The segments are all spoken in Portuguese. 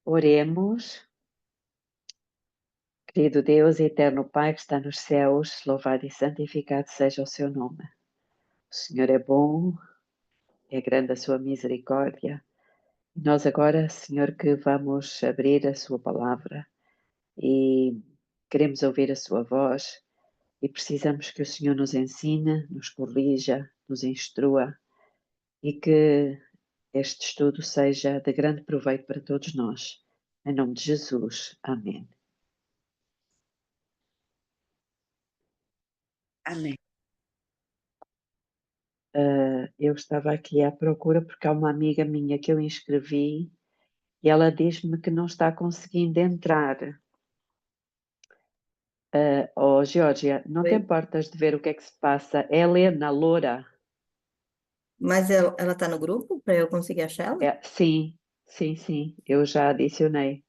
Oremos. Querido Deus e eterno Pai que está nos céus, louvado e santificado seja o seu nome. O Senhor é bom, é grande a sua misericórdia. E nós agora, Senhor, que vamos abrir a sua palavra e queremos ouvir a sua voz e precisamos que o Senhor nos ensine, nos corrija, nos instrua e que este estudo seja de grande proveito para todos nós. Em nome de Jesus. Amém. Amém. Eu estava aqui à procura porque há uma amiga minha que eu inscrevi e ela diz-me que não está conseguindo entrar. Geórgia, não te Oi? importas de ver o que é que se passa? É Helena Loura. Mas ela tá no grupo para eu conseguir achar ela? Sim, sim, sim, eu já adicionei.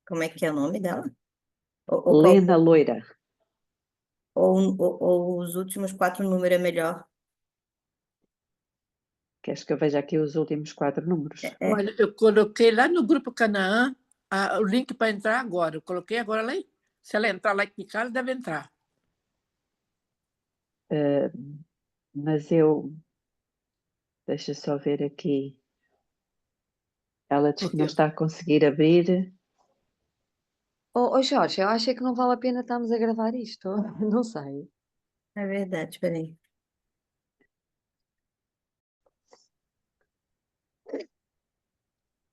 Como é que é o nome dela? Ou, qual, Lena Loira. ou os últimos 4 números é melhor? Queres que eu veja aqui os últimos 4 números? Olha, eu coloquei lá no grupo Canaã o link para entrar agora. Eu coloquei agora lá. Se ela entrar lá e clicar, ela deve entrar. Mas deixa só ver aqui. Ela diz que não está a conseguir abrir. Jorge, eu acho que não vale a pena estarmos a gravar isto. Não sei. É verdade, peraí.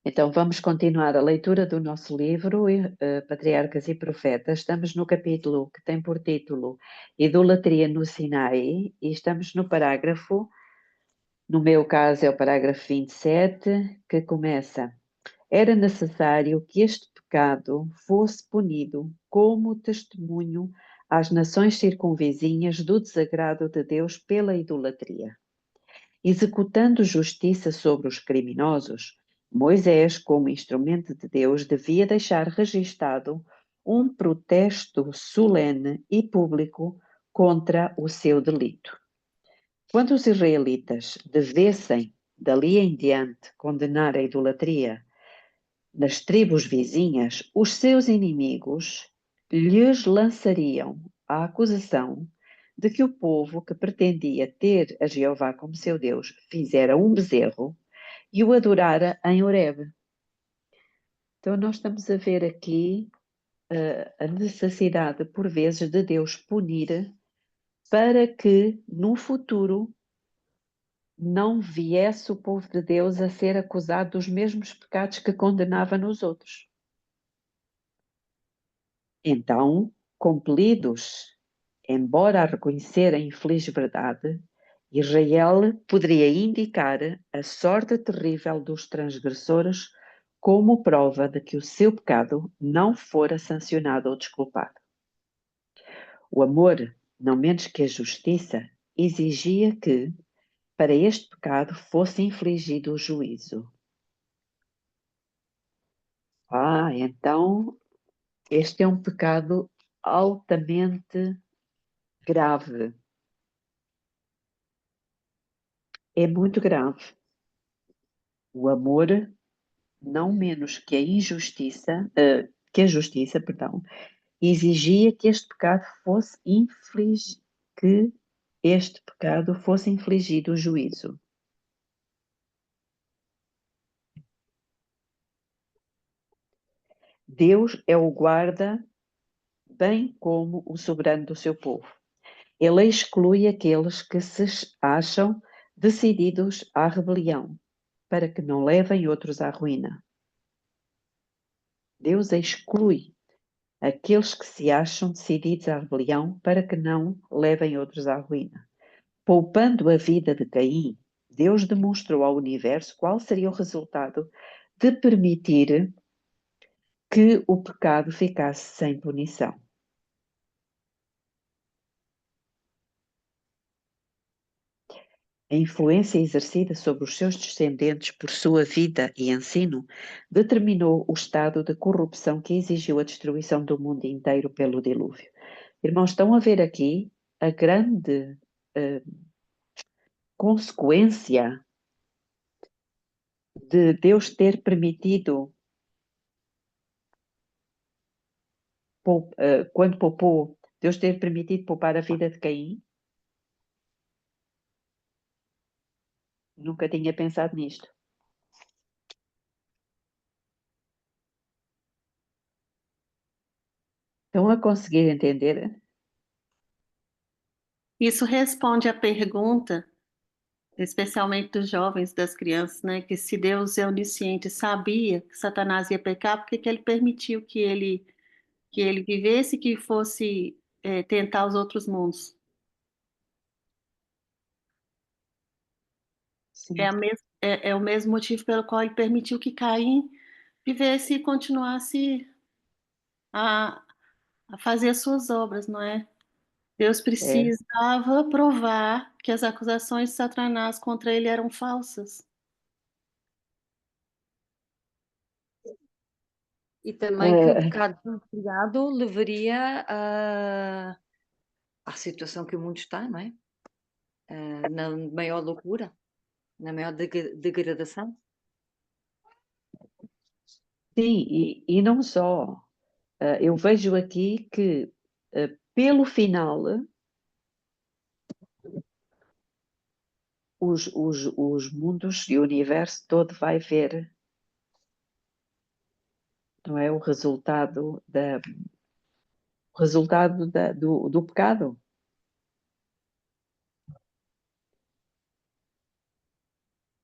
Então, vamos continuar a leitura do nosso livro, Patriarcas e Profetas. Estamos no capítulo que tem por título Idolatria no Sinai e estamos no parágrafo, no meu caso é o parágrafo 27, que começa: Era necessário que este pecado fosse punido como testemunho às nações circunvizinhas do desagrado de Deus pela idolatria. Executando justiça sobre os criminosos, Moisés, como instrumento de Deus, devia deixar registado um protesto solene e público contra o seu delito. Quando os israelitas devessem, dali em diante, condenar a idolatria nas tribos vizinhas, os seus inimigos lhes lançariam a acusação de que o povo que pretendia ter a Jeová como seu Deus fizera um bezerro e o adorara em Horebe. Então nós estamos a ver aqui a necessidade, por vezes, de Deus punir para que, no futuro, não viesse o povo de Deus a ser acusado dos mesmos pecados que condenava nos outros. Então, compelidos, embora a reconhecer a infeliz verdade, Israel poderia indicar a sorte terrível dos transgressores como prova de que o seu pecado não fora sancionado ou desculpado. O amor, não menos que a justiça, exigia que, para este pecado, fosse infligido o juízo. Então, este é um pecado altamente grave. É muito grave. O amor, não menos que a justiça, exigia que este pecado fosse infligido o juízo. Deus é o guarda, bem como o soberano do seu povo. Ele exclui aqueles que se acham decididos à rebelião, para que não levem outros à ruína. Deus exclui aqueles que se acham decididos à rebelião, para que não levem outros à ruína. Poupando a vida de Caim, Deus demonstrou ao universo qual seria o resultado de permitir que o pecado ficasse sem punição. A influência exercida sobre os seus descendentes por sua vida e ensino determinou o estado de corrupção que exigiu a destruição do mundo inteiro pelo dilúvio. Irmãos, estão a ver aqui a grande consequência de Deus ter permitido, quando poupou, Deus ter permitido poupar a vida de Caim? Nunca tinha pensado nisto. Estão a conseguir entender? Isso responde à pergunta, especialmente dos jovens, das crianças, né? Que se Deus é onisciente, sabia que Satanás ia pecar, por que que ele permitiu que ele vivesse e que fosse tentar os outros mundos? Sim. É o mesmo motivo pelo qual ele permitiu que Caim vivesse e continuasse a, a fazer as suas obras, não é? Deus precisava provar que as acusações de Satanás contra ele eram falsas. E também que o É, pecado do criado levaria à situação que o mundo está, não é? Na maior loucura, na maior degradação. sim, e não só. Eu vejo aqui que, pelo final, os mundos e o universo todo vai ver, não é, o resultado do pecado.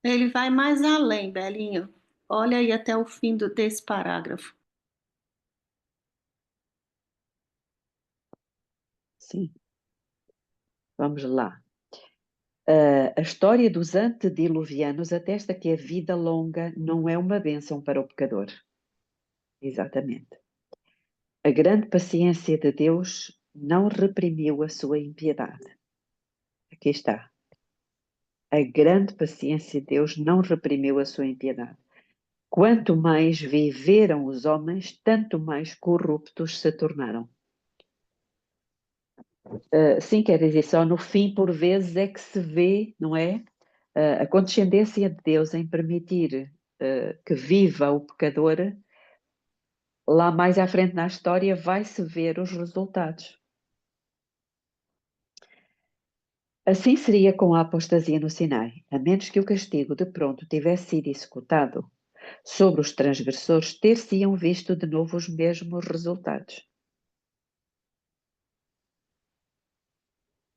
Ele vai mais além, Belinho. Olha aí até o fim desse parágrafo. Sim. Vamos lá. A história dos antediluvianos atesta que a vida longa não é uma bênção para o pecador. Exatamente. A grande paciência de Deus não reprimiu a sua impiedade. Aqui está. A grande paciência de Deus não reprimiu a sua impiedade. Quanto mais viveram os homens, tanto mais corruptos se tornaram. Sim, quer dizer, só no fim, por vezes, é que se vê, não é? A condescendência de Deus em permitir que viva o pecador, lá mais à frente na história vai-se ver os resultados. Assim seria com a apostasia no Sinai, a menos que o castigo de pronto tivesse sido executado sobre os transgressores, ter-se-iam visto de novo os mesmos resultados.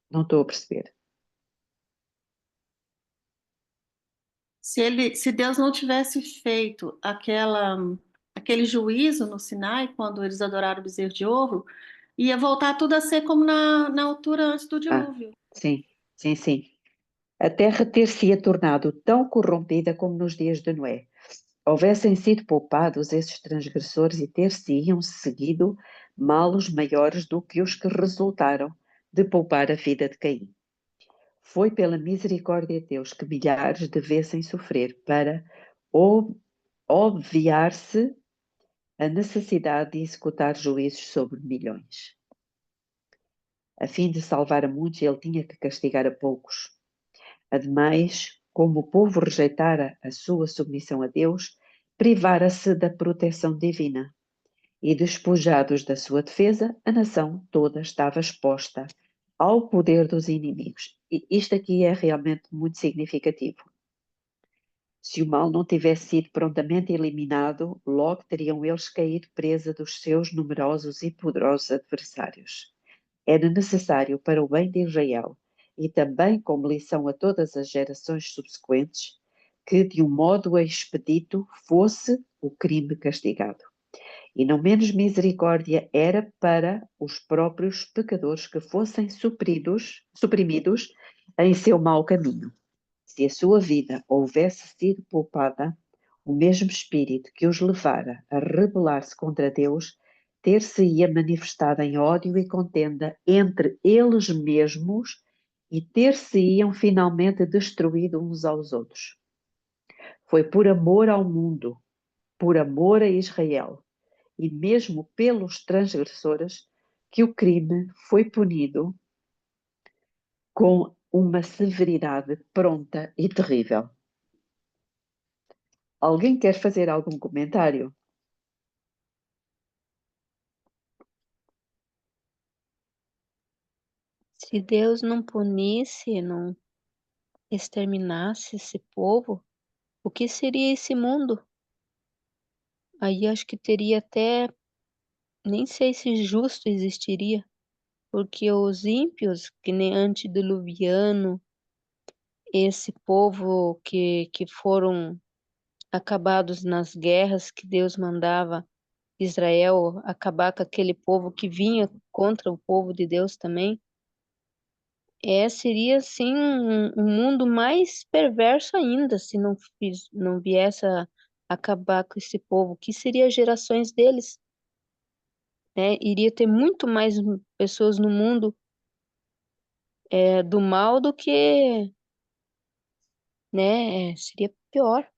Não estou a perceber. Se Deus não tivesse feito aquele juízo no Sinai, quando eles adoraram o bezerro de ouro, ia voltar tudo a ser como na altura antes do dilúvio. Sim, sim, sim. A terra ter-se-ia tornado tão corrompida como nos dias de Noé. Houvessem sido poupados esses transgressores e ter-se-iam seguido malos maiores do que os que resultaram de poupar a vida de Caim. Foi pela misericórdia de Deus que milhares devessem sofrer para obviar-se a necessidade de executar juízos sobre milhões. A fim de salvar a muitos, ele tinha que castigar a poucos. Ademais, como o povo rejeitara a sua submissão a Deus, privara-se da proteção divina. E despojados da sua defesa, a nação toda estava exposta ao poder dos inimigos. E isto aqui é realmente muito significativo. Se o mal não tivesse sido prontamente eliminado, logo teriam eles caído presa dos seus numerosos e poderosos adversários. Era necessário para o bem de Israel, e também como lição a todas as gerações subsequentes, que de um modo expedito fosse o crime castigado. E não menos misericórdia era para os próprios pecadores que fossem suprimidos em seu mau caminho. Se a sua vida houvesse sido poupada, o mesmo espírito que os levara a rebelar-se contra Deus ter-se-ia manifestado em ódio e contenda entre eles mesmos e ter-se-iam finalmente destruído uns aos outros. Foi por amor ao mundo, por amor a Israel e mesmo pelos transgressores que o crime foi punido com uma severidade pronta e terrível. Alguém quer fazer algum comentário? Se Deus não punisse, não exterminasse esse povo, o que seria esse mundo? Aí acho que teria até, nem sei se justo existiria, porque os ímpios, que nem antediluviano, esse povo que foram acabados nas guerras que Deus mandava Israel acabar com aquele povo que vinha contra o povo de Deus também, seria assim um mundo mais perverso ainda se não viesse a acabar com esse povo, que seria as gerações deles, né? Iria ter muito mais pessoas no mundo do mal do que, né? Seria pior.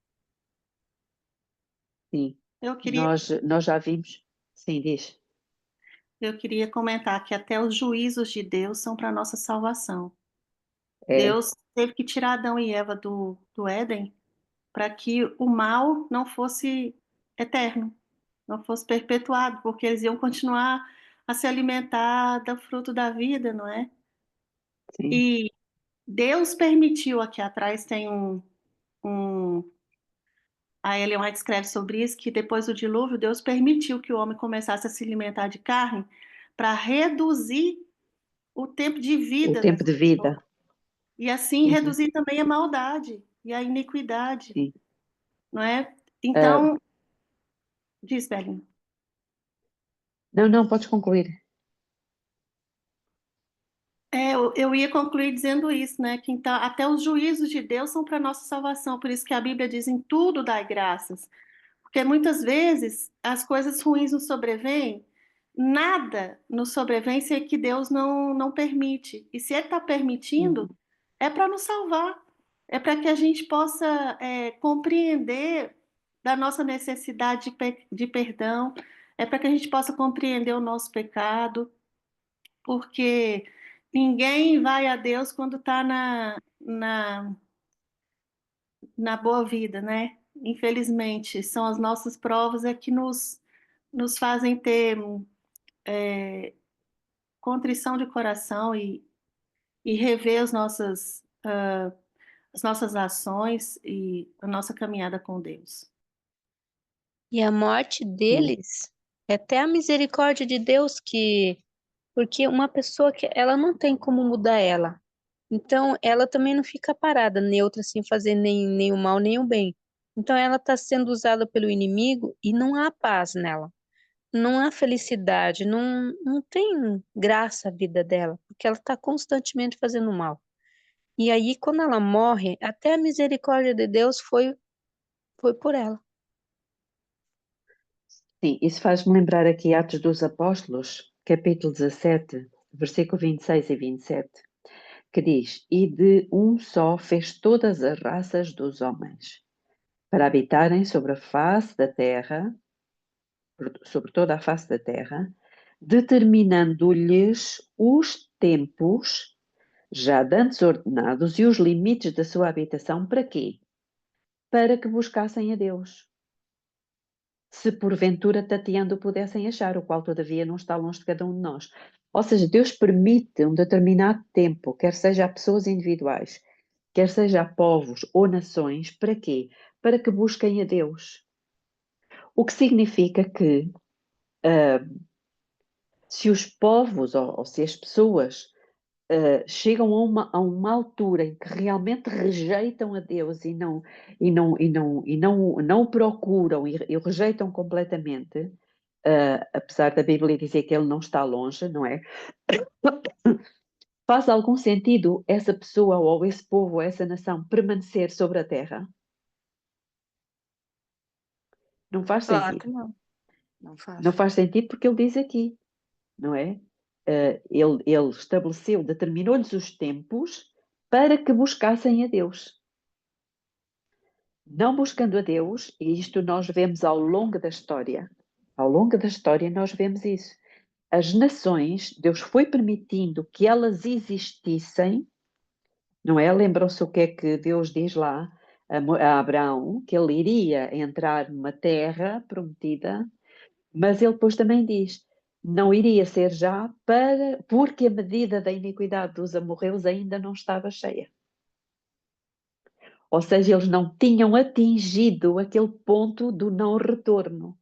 Sim, Eu queria, nós já vimos. Sim, diz. eu queria comentar que até os juízos de Deus são para nossa salvação. É, Deus teve que tirar Adão e Eva do Éden para que o mal não fosse eterno, não fosse perpetuado, porque eles iam continuar a se alimentar do fruto da vida, não é? sim. E Deus permitiu, aqui atrás tem um a Ellen White escreve sobre isso, que depois do dilúvio, Deus permitiu que o homem começasse a se alimentar de carne para reduzir o tempo de O vida tempo dessa de pessoa. vida. E assim Uhum, reduzir também a maldade e a iniquidade, sim. não é? Ah, Então, diz, Belly. não, podes concluir. Eu ia concluir dizendo isso, né? Que então, até os juízos de Deus são para nossa salvação, por isso que a Bíblia diz em tudo dai graças. Porque muitas vezes as coisas ruins nos sobrevêm, nada nos sobrevém se é que Deus não permite. E se Ele está permitindo, Uhum, é para nos salvar, é para que a gente possa compreender da nossa necessidade de perdão, é para que a gente possa compreender o nosso pecado, porque ninguém vai a Deus quando está na boa vida, né? Infelizmente, são as nossas provas que nos fazem ter contrição de coração e rever as nossas ações e a nossa caminhada com Deus. E a morte sim. deles é até a misericórdia de Deus porque uma pessoa que ela não tem como mudar ela. Então ela também não fica parada, neutra, sem fazer nem o mal nem o bem. Então ela está sendo usada pelo inimigo e não há paz nela. Não há felicidade, não tem graça a vida dela, porque ela está constantemente fazendo mal. E aí, quando ela morre, até a misericórdia de Deus foi por ela. Sim, isso faz-me lembrar aqui Atos dos Apóstolos, capítulo 17, versículo 26 e 27, que diz: E de um só fez todas as raças dos homens, para habitarem sobre a face da terra, sobre toda a face da terra, determinando-lhes os tempos já dantes ordenados e os limites da sua habitação, para quê? Para que buscassem a Deus. Se porventura tateando pudessem achar, o qual todavia não está longe de cada um de nós. Ou seja, Deus permite um determinado tempo, quer seja a pessoas individuais, quer seja a povos ou nações, para quê? Para que busquem a Deus. O que significa que se os povos ou se as pessoas chegam a uma altura em que realmente rejeitam a Deus e não o procuram e o rejeitam completamente, apesar da Bíblia dizer que ele não está longe, não é? Faz algum sentido essa pessoa ou esse povo ou essa nação permanecer sobre a terra? Não faz Claro sentido. que não. Não faz. Não faz sentido porque ele diz aqui, não é? Ele estabeleceu, determinou-lhes os tempos para que buscassem a Deus. Não buscando a Deus, e isto nós vemos ao longo da história nós vemos isso. As nações, Deus foi permitindo que elas existissem não é? Lembram-se o que é que Deus diz lá a Abraão, que ele iria entrar numa terra prometida, mas ele depois também diz, não iria ser já porque a medida da iniquidade dos amorreus ainda não estava cheia. Ou seja, eles não tinham atingido aquele ponto do não retorno.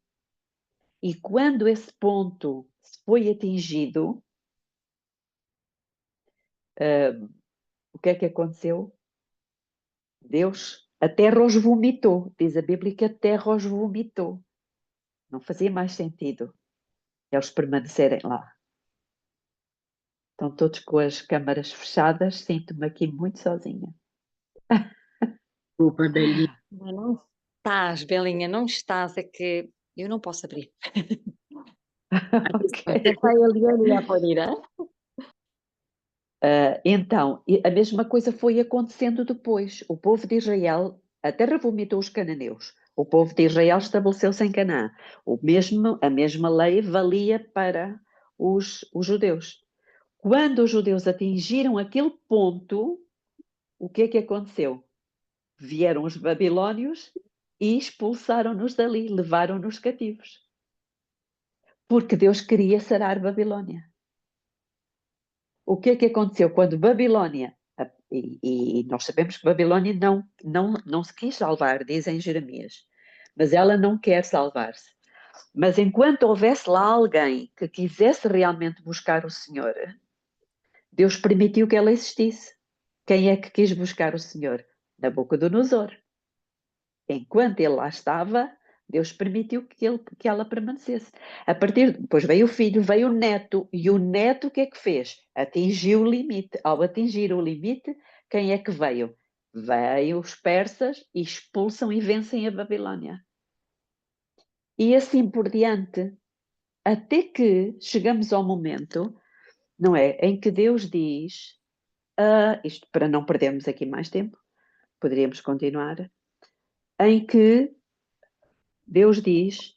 E quando esse ponto foi atingido, o que é que aconteceu? Deus, a terra os vomitou. Diz a Bíblia que a terra os vomitou. Não fazia mais sentido eles permanecerem lá. Estão todos com as câmaras fechadas, sinto-me aqui muito sozinha. Desculpa, Belinha. Mas não estás, Belinha, não estás, é que eu não posso abrir. Ok. Vai ali a poder, hein? Então, a mesma coisa foi acontecendo depois. O povo de Israel, a terra vomitou os cananeus. O povo de Israel estabeleceu-se em Canaã. A mesma lei valia para os judeus. Quando os judeus atingiram aquele ponto, o que é que aconteceu? Vieram os babilónios e expulsaram-nos dali, levaram-nos cativos. Porque Deus queria sarar Babilônia. O que é que aconteceu quando Babilônia, e nós sabemos que Babilônia não se quis salvar, dizem Jeremias, mas ela não quer salvar-se. Mas enquanto houvesse lá alguém que quisesse realmente buscar o Senhor, Deus permitiu que ela existisse. Quem é que quis buscar o Senhor? Nabucodonosor. Enquanto ele lá estava, Deus permitiu que ela permanecesse. Depois veio o filho, veio o neto, e o neto o que é que fez? Atingiu o limite. Ao atingir o limite, quem é que veio? Veio os persas e expulsam e vencem a Babilônia. E assim por diante, até que chegamos ao momento, não é, em que Deus diz, isto para não perdermos aqui mais tempo, poderíamos continuar, em que Deus diz,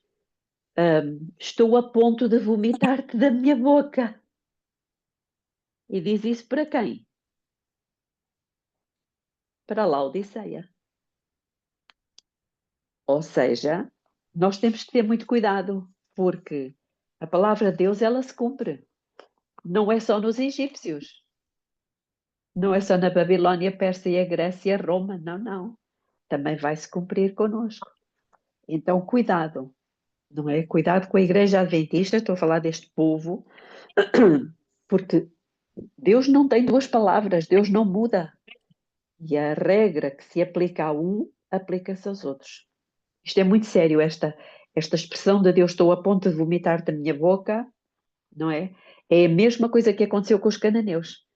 estou a ponto de vomitar-te da minha boca. E diz isso para quem? Para Laodiceia. Ou seja, nós temos que ter muito cuidado, porque a palavra de Deus, ela se cumpre. Não é só nos egípcios. Não é só na Babilônia, Pérsia, Grécia, Roma. Não, não. Também vai se cumprir conosco. Então, cuidado. Não é? Cuidado com a Igreja Adventista, estou a falar deste povo, porque Deus não tem duas palavras, Deus não muda. E a regra que se aplica a um, aplica-se aos outros. Isto é muito sério, esta expressão de Deus, estou a ponto de vomitar da minha boca, não é? É a mesma coisa que aconteceu com os cananeus.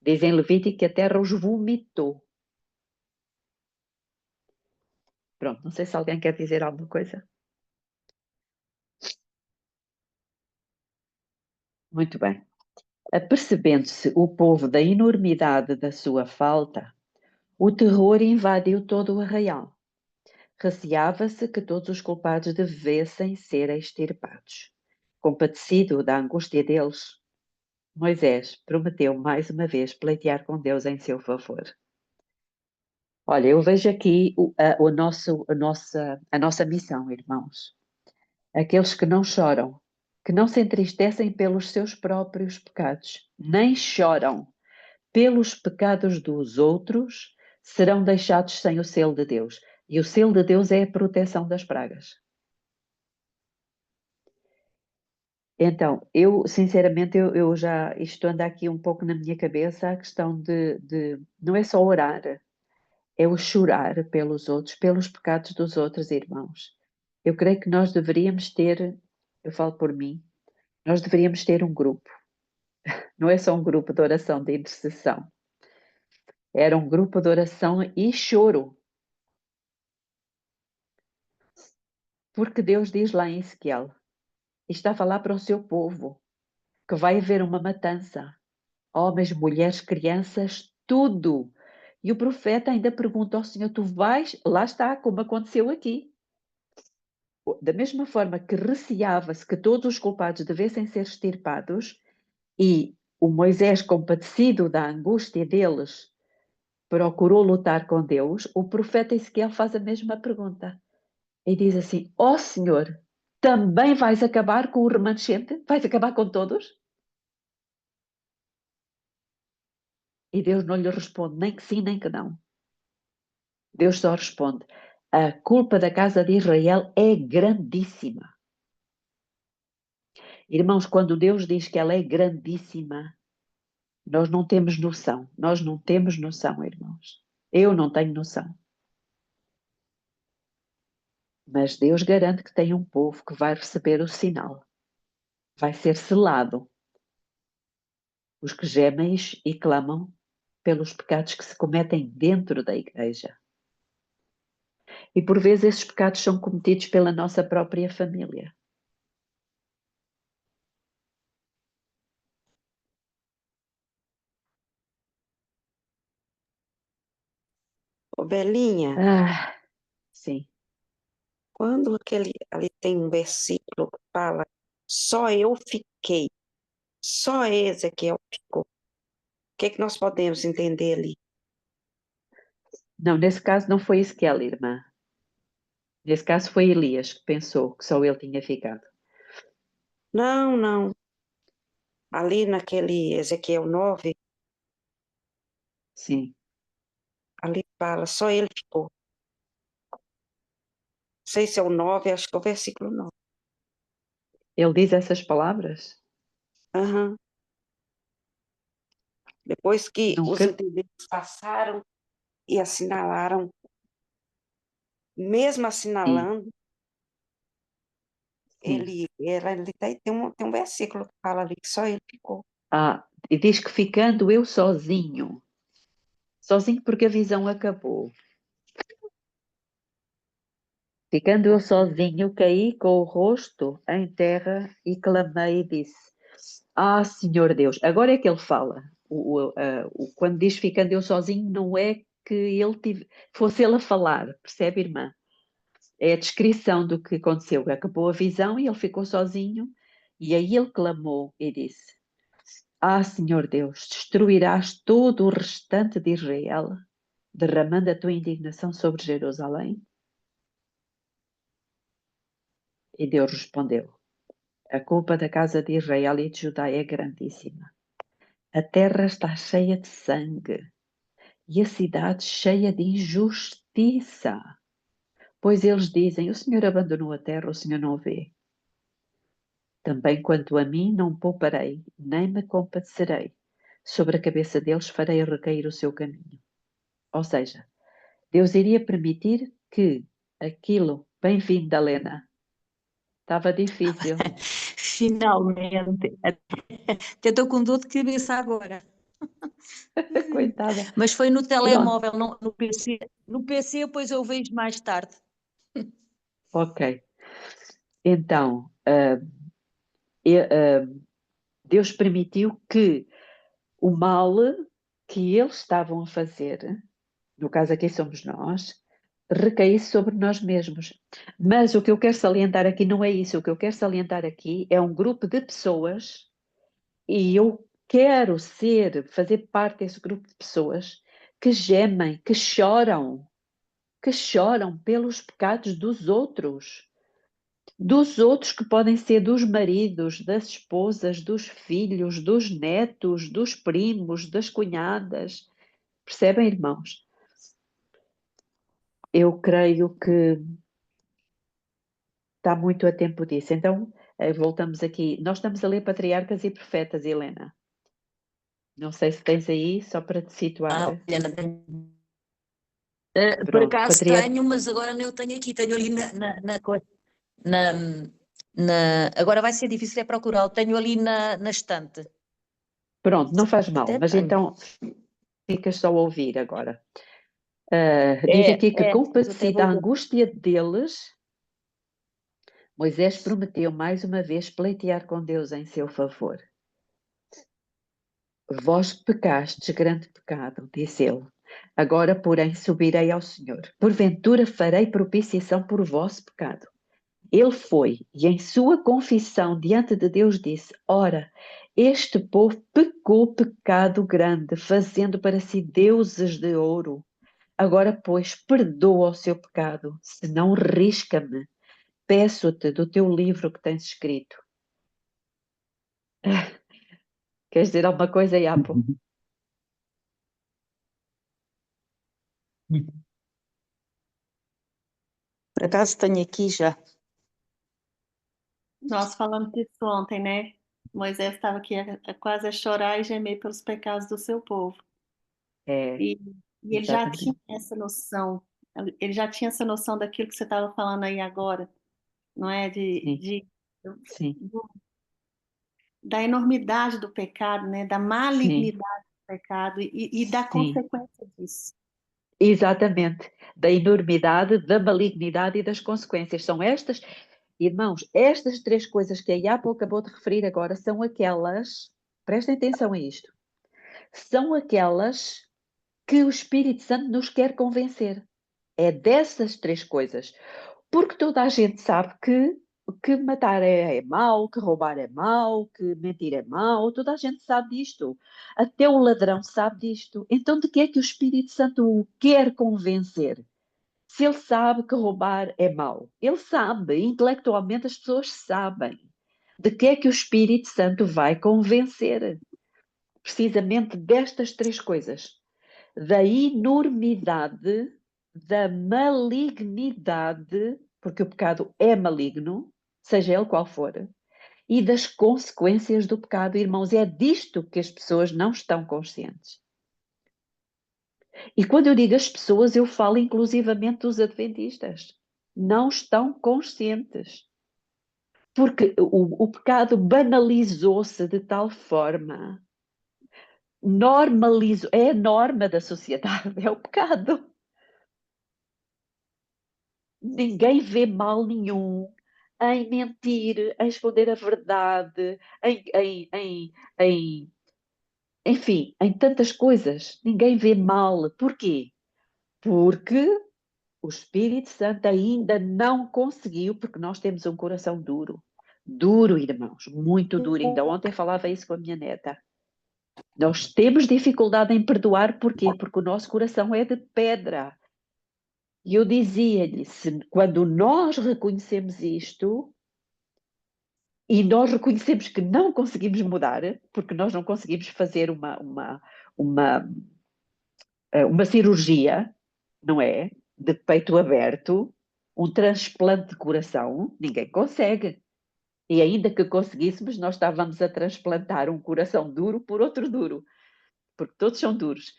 Diz em Levítico que a terra os vomitou. Pronto, não sei se alguém quer dizer alguma coisa. Muito bem. Apercebendo-se o povo da enormidade da sua falta, o terror invadiu todo o arraial. Receava-se que todos os culpados devessem ser extirpados. Compadecido da angústia deles, Moisés prometeu mais uma vez pleitear com Deus em seu favor. Olha, eu vejo aqui a nossa missão, irmãos. Aqueles que não choram, que não se entristecem pelos seus próprios pecados, nem choram pelos pecados dos outros, serão deixados sem o selo de Deus. E o selo de Deus é a proteção das pragas. Então, sinceramente, isto anda aqui um pouco na minha cabeça, a questão de não é só orar, é o chorar pelos outros, pelos pecados dos outros irmãos. Eu creio que nós deveríamos ter, eu falo por mim, nós deveríamos ter um grupo. Não é só um grupo de oração, de intercessão. Era um grupo de oração e choro. Porque Deus diz lá em Ezequiel, e está a falar para o seu povo, que vai haver uma matança. Homens, mulheres, crianças, tudo. E o profeta ainda pergunta ao Senhor, tu vais? Lá está, como aconteceu aqui. Da mesma forma que receava-se que todos os culpados devessem ser extirpados, e o Moisés, compadecido da angústia deles, procurou lutar com Deus, o profeta Ezequiel faz a mesma pergunta. E diz assim, ó Senhor, também vais acabar com o remanescente? Vais acabar com todos? E Deus não lhe responde nem que sim, nem que não. Deus só responde, a culpa da casa de Israel é grandíssima. Irmãos, quando Deus diz que ela é grandíssima, nós não temos noção. Nós não temos noção, irmãos. Eu não tenho noção. Mas Deus garante que tem um povo que vai receber o sinal. Vai ser selado. Os que gemem e clamam pelos pecados que se cometem dentro da igreja. E por vezes esses pecados são cometidos pela nossa própria família. Ô, Belinha, Sim. quando aquele ali tem um versículo que fala, só eu fiquei, só Ezequiel ficou. O que nós podemos entender ali? Não, nesse caso não foi Ezequiel, irmã. Nesse caso foi Elias que pensou que só ele tinha ficado. Não, não. Ali naquele Ezequiel 9, Sim. ali fala, só ele ficou. Não sei se é o 9, acho que é o versículo 9. Ele diz essas palavras? Uhum. Depois que os Nunca. intendentes passaram e assinalaram, mesmo assinalando, Sim. tem um versículo que fala ali que só ele ficou. E diz que ficando eu sozinho. Sozinho porque a visão acabou. Ficando eu sozinho, caí com o rosto em terra e clamei e disse, Senhor Deus. Agora é que ele fala. Quando diz ficando eu sozinho, não é que fosse ele a falar, percebe, irmã? É a descrição do que aconteceu. Acabou a visão e ele ficou sozinho. E aí ele clamou e disse, Senhor Deus, destruirás todo o restante de Israel, derramando a tua indignação sobre Jerusalém? E Deus respondeu, a culpa da casa de Israel e de Judá é grandíssima. A terra está cheia de sangue e a cidade cheia de injustiça. Pois eles dizem, o Senhor abandonou a terra, o Senhor não vê. Também quanto a mim não pouparei, nem me compadecerei. Sobre a cabeça deles farei recair o seu caminho. Ou seja, Deus iria permitir que aquilo, bem-vindo, Helena, estava difícil. Finalmente. Até estou com dor de cabeça agora. Coitada. Mas foi no Pronto. telemóvel, não no PC. No PC, depois eu vejo mais tarde. Ok. Então, Deus permitiu que o mal que eles estavam a fazer, no caso aqui somos nós, recaísse sobre nós mesmos. Mas o que eu quero salientar aqui não é isso. O que eu quero salientar aqui é um grupo de pessoas, e eu quero fazer parte desse grupo de pessoas que gemem, que choram pelos pecados dos outros que podem ser dos maridos, das esposas, dos filhos, dos netos, dos primos, das cunhadas. Percebem, irmãos? Eu creio que está muito a tempo disso. Então, voltamos aqui. Nós estamos a ler Patriarcas e Profetas, Helena. Não sei se tens aí, só para te situar. Helena, tenho. Por Pronto, acaso tenho, mas agora não tenho aqui. Tenho ali agora vai ser difícil procurá-lo. Tenho ali na estante. Pronto, não faz mal. Até Mas tenho. então, ficas só a ouvir agora. Diz aqui que compadecido da angústia deles, Moisés prometeu mais uma vez pleitear com Deus em seu favor. Vós pecastes grande pecado, disse ele. Agora, porém, subirei ao Senhor. Porventura farei propiciação por vosso pecado. Ele foi e em sua confissão diante de Deus disse, ora, Este povo pecou pecado grande, fazendo para si deuses de ouro. Agora, pois, perdoa o seu pecado, senão risca-me. Peço-te do teu livro que tens escrito. Queres dizer alguma coisa, Iapo? Por acaso tenho aqui já. Nós falamos disso ontem, né? Moisés estava aqui quase a chorar e gemer pelos pecados do seu povo. É, E, e ele já tinha exatamente. essa noção, ele já tinha essa noção daquilo que você estava falando aí agora, não é? Sim, sim, Da enormidade do pecado, né? Da sim, malignidade do pecado e da sim. consequência disso. Exatamente. Da enormidade, da malignidade e das consequências. São estas, irmãos, estas três coisas que a Iapo acabou de referir agora são aquelas, prestem atenção a isto, são aquelas que o Espírito Santo nos quer convencer. É dessas três coisas. Porque toda a gente sabe que matar é mau, que roubar é mau, que mentir é mau, toda a gente sabe disto. Até o ladrão sabe disto. Então, de que é que o Espírito Santo o quer convencer? Se ele sabe que roubar é mau, ele sabe, intelectualmente as pessoas sabem. De que é que o Espírito Santo vai convencer? Precisamente destas três coisas: da enormidade, da malignidade, porque o pecado é maligno, seja ele qual for, e das consequências do pecado, irmãos. É disto que as pessoas não estão conscientes. E quando eu digo as pessoas, eu falo inclusivamente dos adventistas. Não estão conscientes. Porque o pecado banalizou-se de tal forma, normalizou, é a norma da sociedade, é o pecado. Ninguém vê mal nenhum em mentir, em esconder a verdade, em, enfim, em tantas coisas. Ninguém vê mal. Porquê? Porque o Espírito Santo ainda não conseguiu, porque nós temos um coração duro. Duro, irmãos, muito duro. Ainda ontem falava isso com a minha neta. Nós temos dificuldade em perdoar, porquê? Porque o nosso coração é de pedra. E eu dizia-lhe, quando nós reconhecemos isto, e nós reconhecemos que não conseguimos mudar, porque nós não conseguimos fazer uma cirurgia, não é? De peito aberto, um transplante de coração, ninguém consegue. E ainda que conseguíssemos, nós estávamos a transplantar um coração duro por outro duro, porque todos são duros.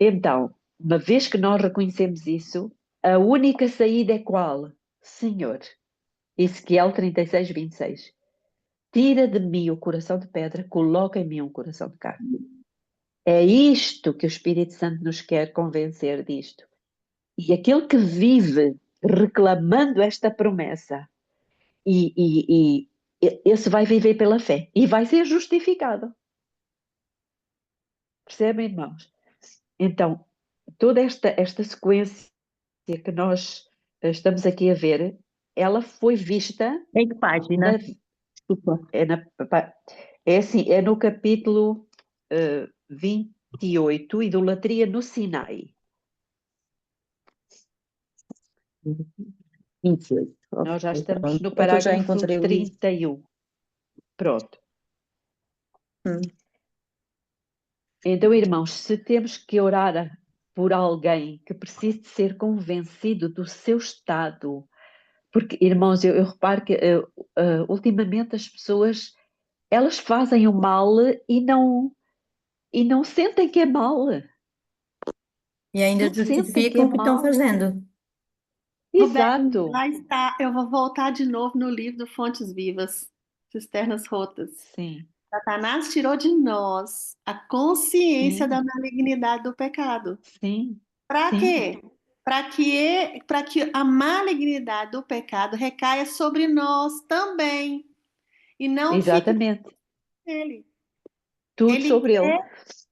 Então, uma vez que nós reconhecemos isso, a única saída é qual? Senhor, Ezequiel 36, 26. Tira de mim o coração de pedra, coloca em mim um coração de carne. É isto que o Espírito Santo nos quer convencer disto. E aquele que vive reclamando esta promessa, e esse vai viver pela fé e vai ser justificado. Percebem, irmãos? Então, toda esta sequência que nós estamos aqui a ver, ela foi vista Em que página? Desculpa. é assim, é no capítulo 28, Idolatria no Sinai. 28. Nós já Ok, estamos pronto. no É que eu já parágrafo encontrei o livro. 31. Pronto. Hum. Então, irmãos, se temos que orar por alguém que precise de ser convencido do seu estado, porque, irmãos, eu reparo que ultimamente as pessoas, elas fazem o mal e não sentem que é mal. E ainda Não sentem que justificam é o que estão mal. fazendo. Roberto, Exato. já está. Eu vou voltar de novo no livro Fontes Vivas, Cisternas Rotas. Sim, Satanás tirou de nós a consciência da sim, malignidade do pecado. sim, Para sim. quê? Para que a malignidade do pecado recaia sobre nós também e não fique Exatamente. nele. Tudo Ele sobre ele.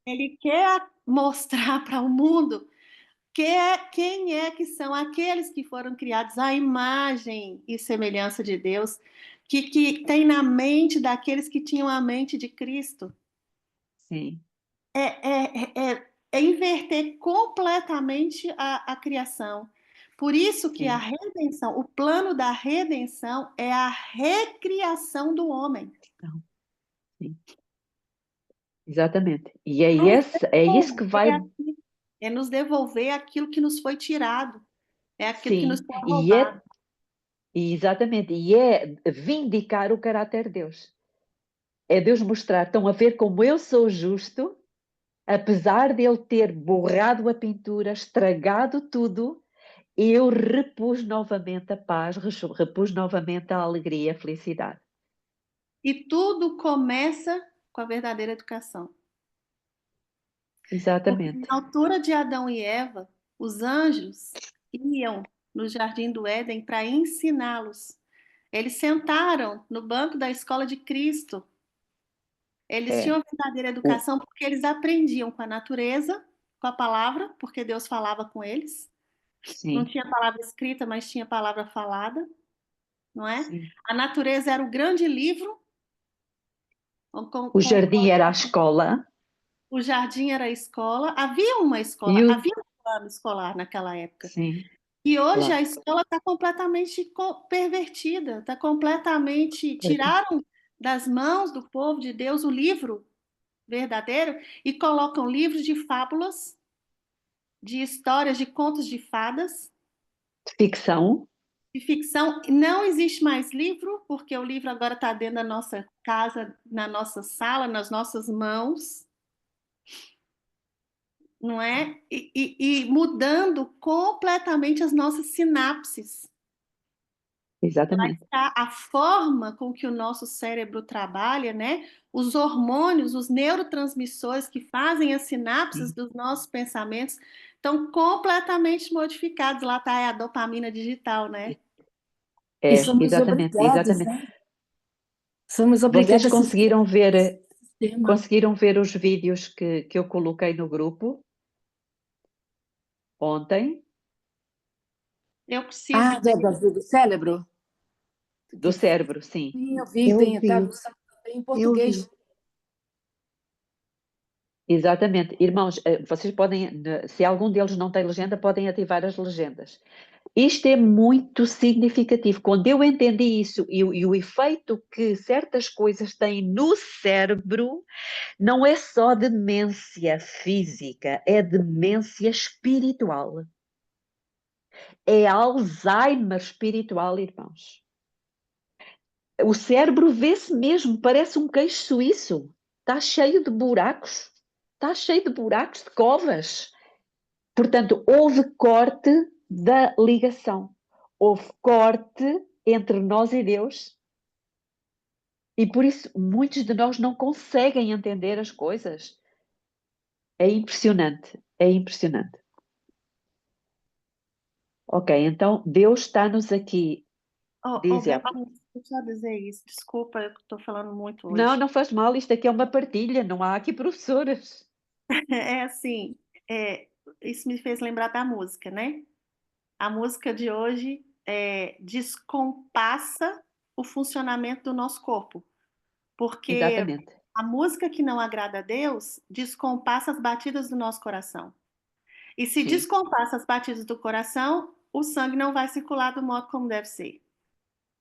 ele quer mostrar para o mundo quem é que são aqueles que foram criados à imagem e semelhança de Deus, que tem na mente daqueles que tinham a mente de Cristo. Sim, É inverter completamente a criação. Por isso que a sim, redenção, o plano da redenção é a recriação do homem. então, sim, exatamente. E é isso que vai, É nos devolver aquilo que nos foi tirado. É aquilo que nos sim, foi roubado. exatamente, e é vindicar o caráter de Deus. É Deus mostrar, estão a ver como eu sou justo, apesar de ele ter borrado a pintura, estragado tudo, eu repus novamente a paz, repus novamente a alegria, a felicidade. E tudo começa com a verdadeira educação. Porque Exatamente. na altura de Adão e Eva, os anjos iam no jardim do Éden para ensiná-los. Eles sentaram no banco da escola de Cristo. Eles tinham É, a verdadeira o, educação porque eles aprendiam com a natureza, com a palavra, porque Deus falava com eles. Não sim, tinha palavra escrita, mas tinha palavra falada, não é? sim. A natureza era o grande livro. O jardim era a escola O jardim era a escola. Havia uma escola, e o, havia um plano escolar naquela época. sim, E hoje a claro. escola está completamente pervertida, está completamente. Tiraram das mãos do povo de Deus o livro verdadeiro e colocam livros de fábulas, de histórias, de contos de fadas, Ficção, de ficção. Não existe mais livro, porque o livro agora está dentro da nossa casa, na nossa sala, nas nossas mãos. Não é? E mudando completamente as nossas sinapses. Lá exatamente. está a forma com que o nosso cérebro trabalha, né? Os hormônios, os neurotransmissores que fazem as sinapses Sim. dos nossos pensamentos estão completamente modificados. Lá está a dopamina digital, né? E É, somos exatamente, obrigados, exatamente. né? Somos Vocês obrigados a assistir ao sistema. conseguiram ver os vídeos que eu coloquei no grupo ontem, Eu preciso Do cérebro? do cérebro, sim. Sim, eu vi, Eu tem a vi, tradução também em eu português. vi. Exatamente. Irmãos, vocês podem, se algum deles não tem legenda, podem ativar as legendas. Isto é muito significativo. Quando eu entendi isso e o efeito que certas coisas têm no cérebro, não é só demência física, é demência espiritual. É Alzheimer espiritual, irmãos. O cérebro vê-se mesmo, parece um queijo suíço. Está cheio de buracos. Está cheio de buracos, de covas. Portanto, houve corte da ligação. Houve corte entre nós e Deus. E por isso muitos de nós não conseguem entender as coisas. É impressionante. É impressionante. Ok, então Deus está-nos aqui dizendo. Beatriz, deixa eu dizer isso. Desculpa, eu estou falando muito Não, hoje. não faz mal, isto aqui é uma partilha, não há aqui professoras. É assim, isso me fez lembrar da música, né? A música de hoje descompassa o funcionamento do nosso corpo, porque Exatamente. a música que não agrada a Deus descompassa as batidas do nosso coração. E se Sim, descompassa as batidas do coração, o sangue não vai circular do modo como deve ser.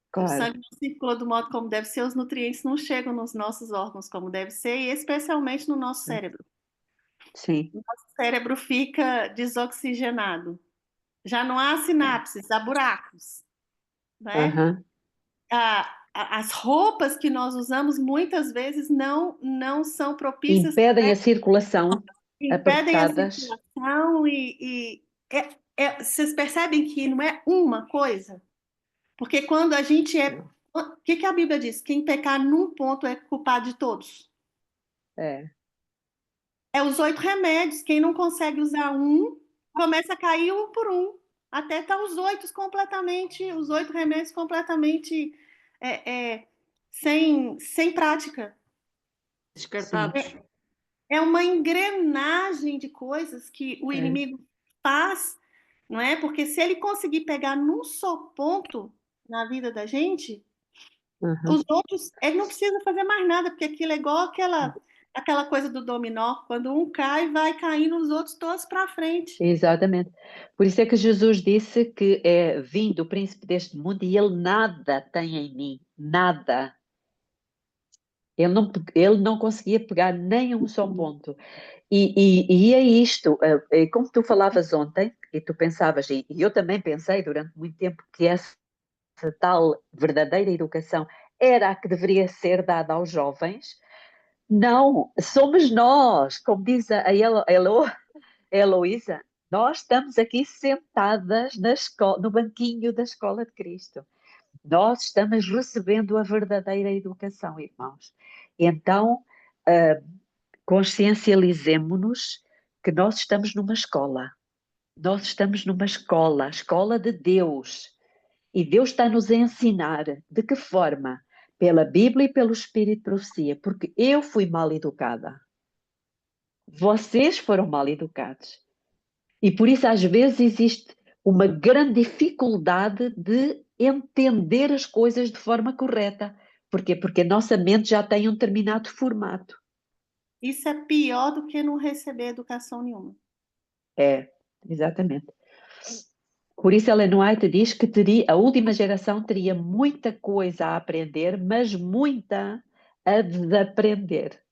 O claro. sangue não circula do modo como deve ser, os nutrientes não chegam nos nossos órgãos como deve ser, e especialmente no nosso cérebro. Sim. O nosso cérebro fica desoxigenado. Já não há sinapses, há buracos, né? Aham. As roupas que nós usamos muitas vezes não são propícias, Impedem né? a circulação, Impedem a apertadas. circulação vocês percebem que não é uma coisa? Porque quando a gente o que a Bíblia diz? Quem pecar num ponto é culpado de todos. É, É os 8 remédios. Quem não consegue usar um, começa a cair um por um. Até tá os 8 remédios completamente sem prática. Descartados. É uma engrenagem de coisas que o inimigo faz, não é? Porque se ele conseguir pegar num só ponto na vida da gente, Uhum. Os outros, ele não precisa fazer mais nada, porque aquilo é igual aquela coisa do dominó. Quando um cai, vai caindo os outros todos para frente. Exatamente. Por isso é que Jesus disse que é vindo o príncipe deste mundo e ele nada tem em mim, nada. Ele não conseguia pegar nem um só ponto. E é isto, como tu falavas ontem, e tu pensavas, e eu também pensei durante muito tempo, que essa tal verdadeira educação era a que deveria ser dada aos jovens. Não, somos nós, como diz a Heloísa, nós estamos aqui sentadas no banquinho da Escola de Cristo. Nós estamos recebendo a verdadeira educação, irmãos. Então, consciencializemo-nos que nós estamos numa escola. Nós estamos numa escola, a escola de Deus. E Deus está-nos a ensinar de que forma? Pela Bíblia e pelo Espírito de Profecia, porque eu fui mal educada. Vocês foram mal educados. E por isso, às vezes, existe uma grande dificuldade de entender as coisas de forma correta. Porquê? Porque a nossa mente já tem um determinado formato. Isso é pior do que não receber educação nenhuma. É, exatamente. Por isso, Ellen White diz que a última geração teria muita coisa a aprender, mas muita a desaprender.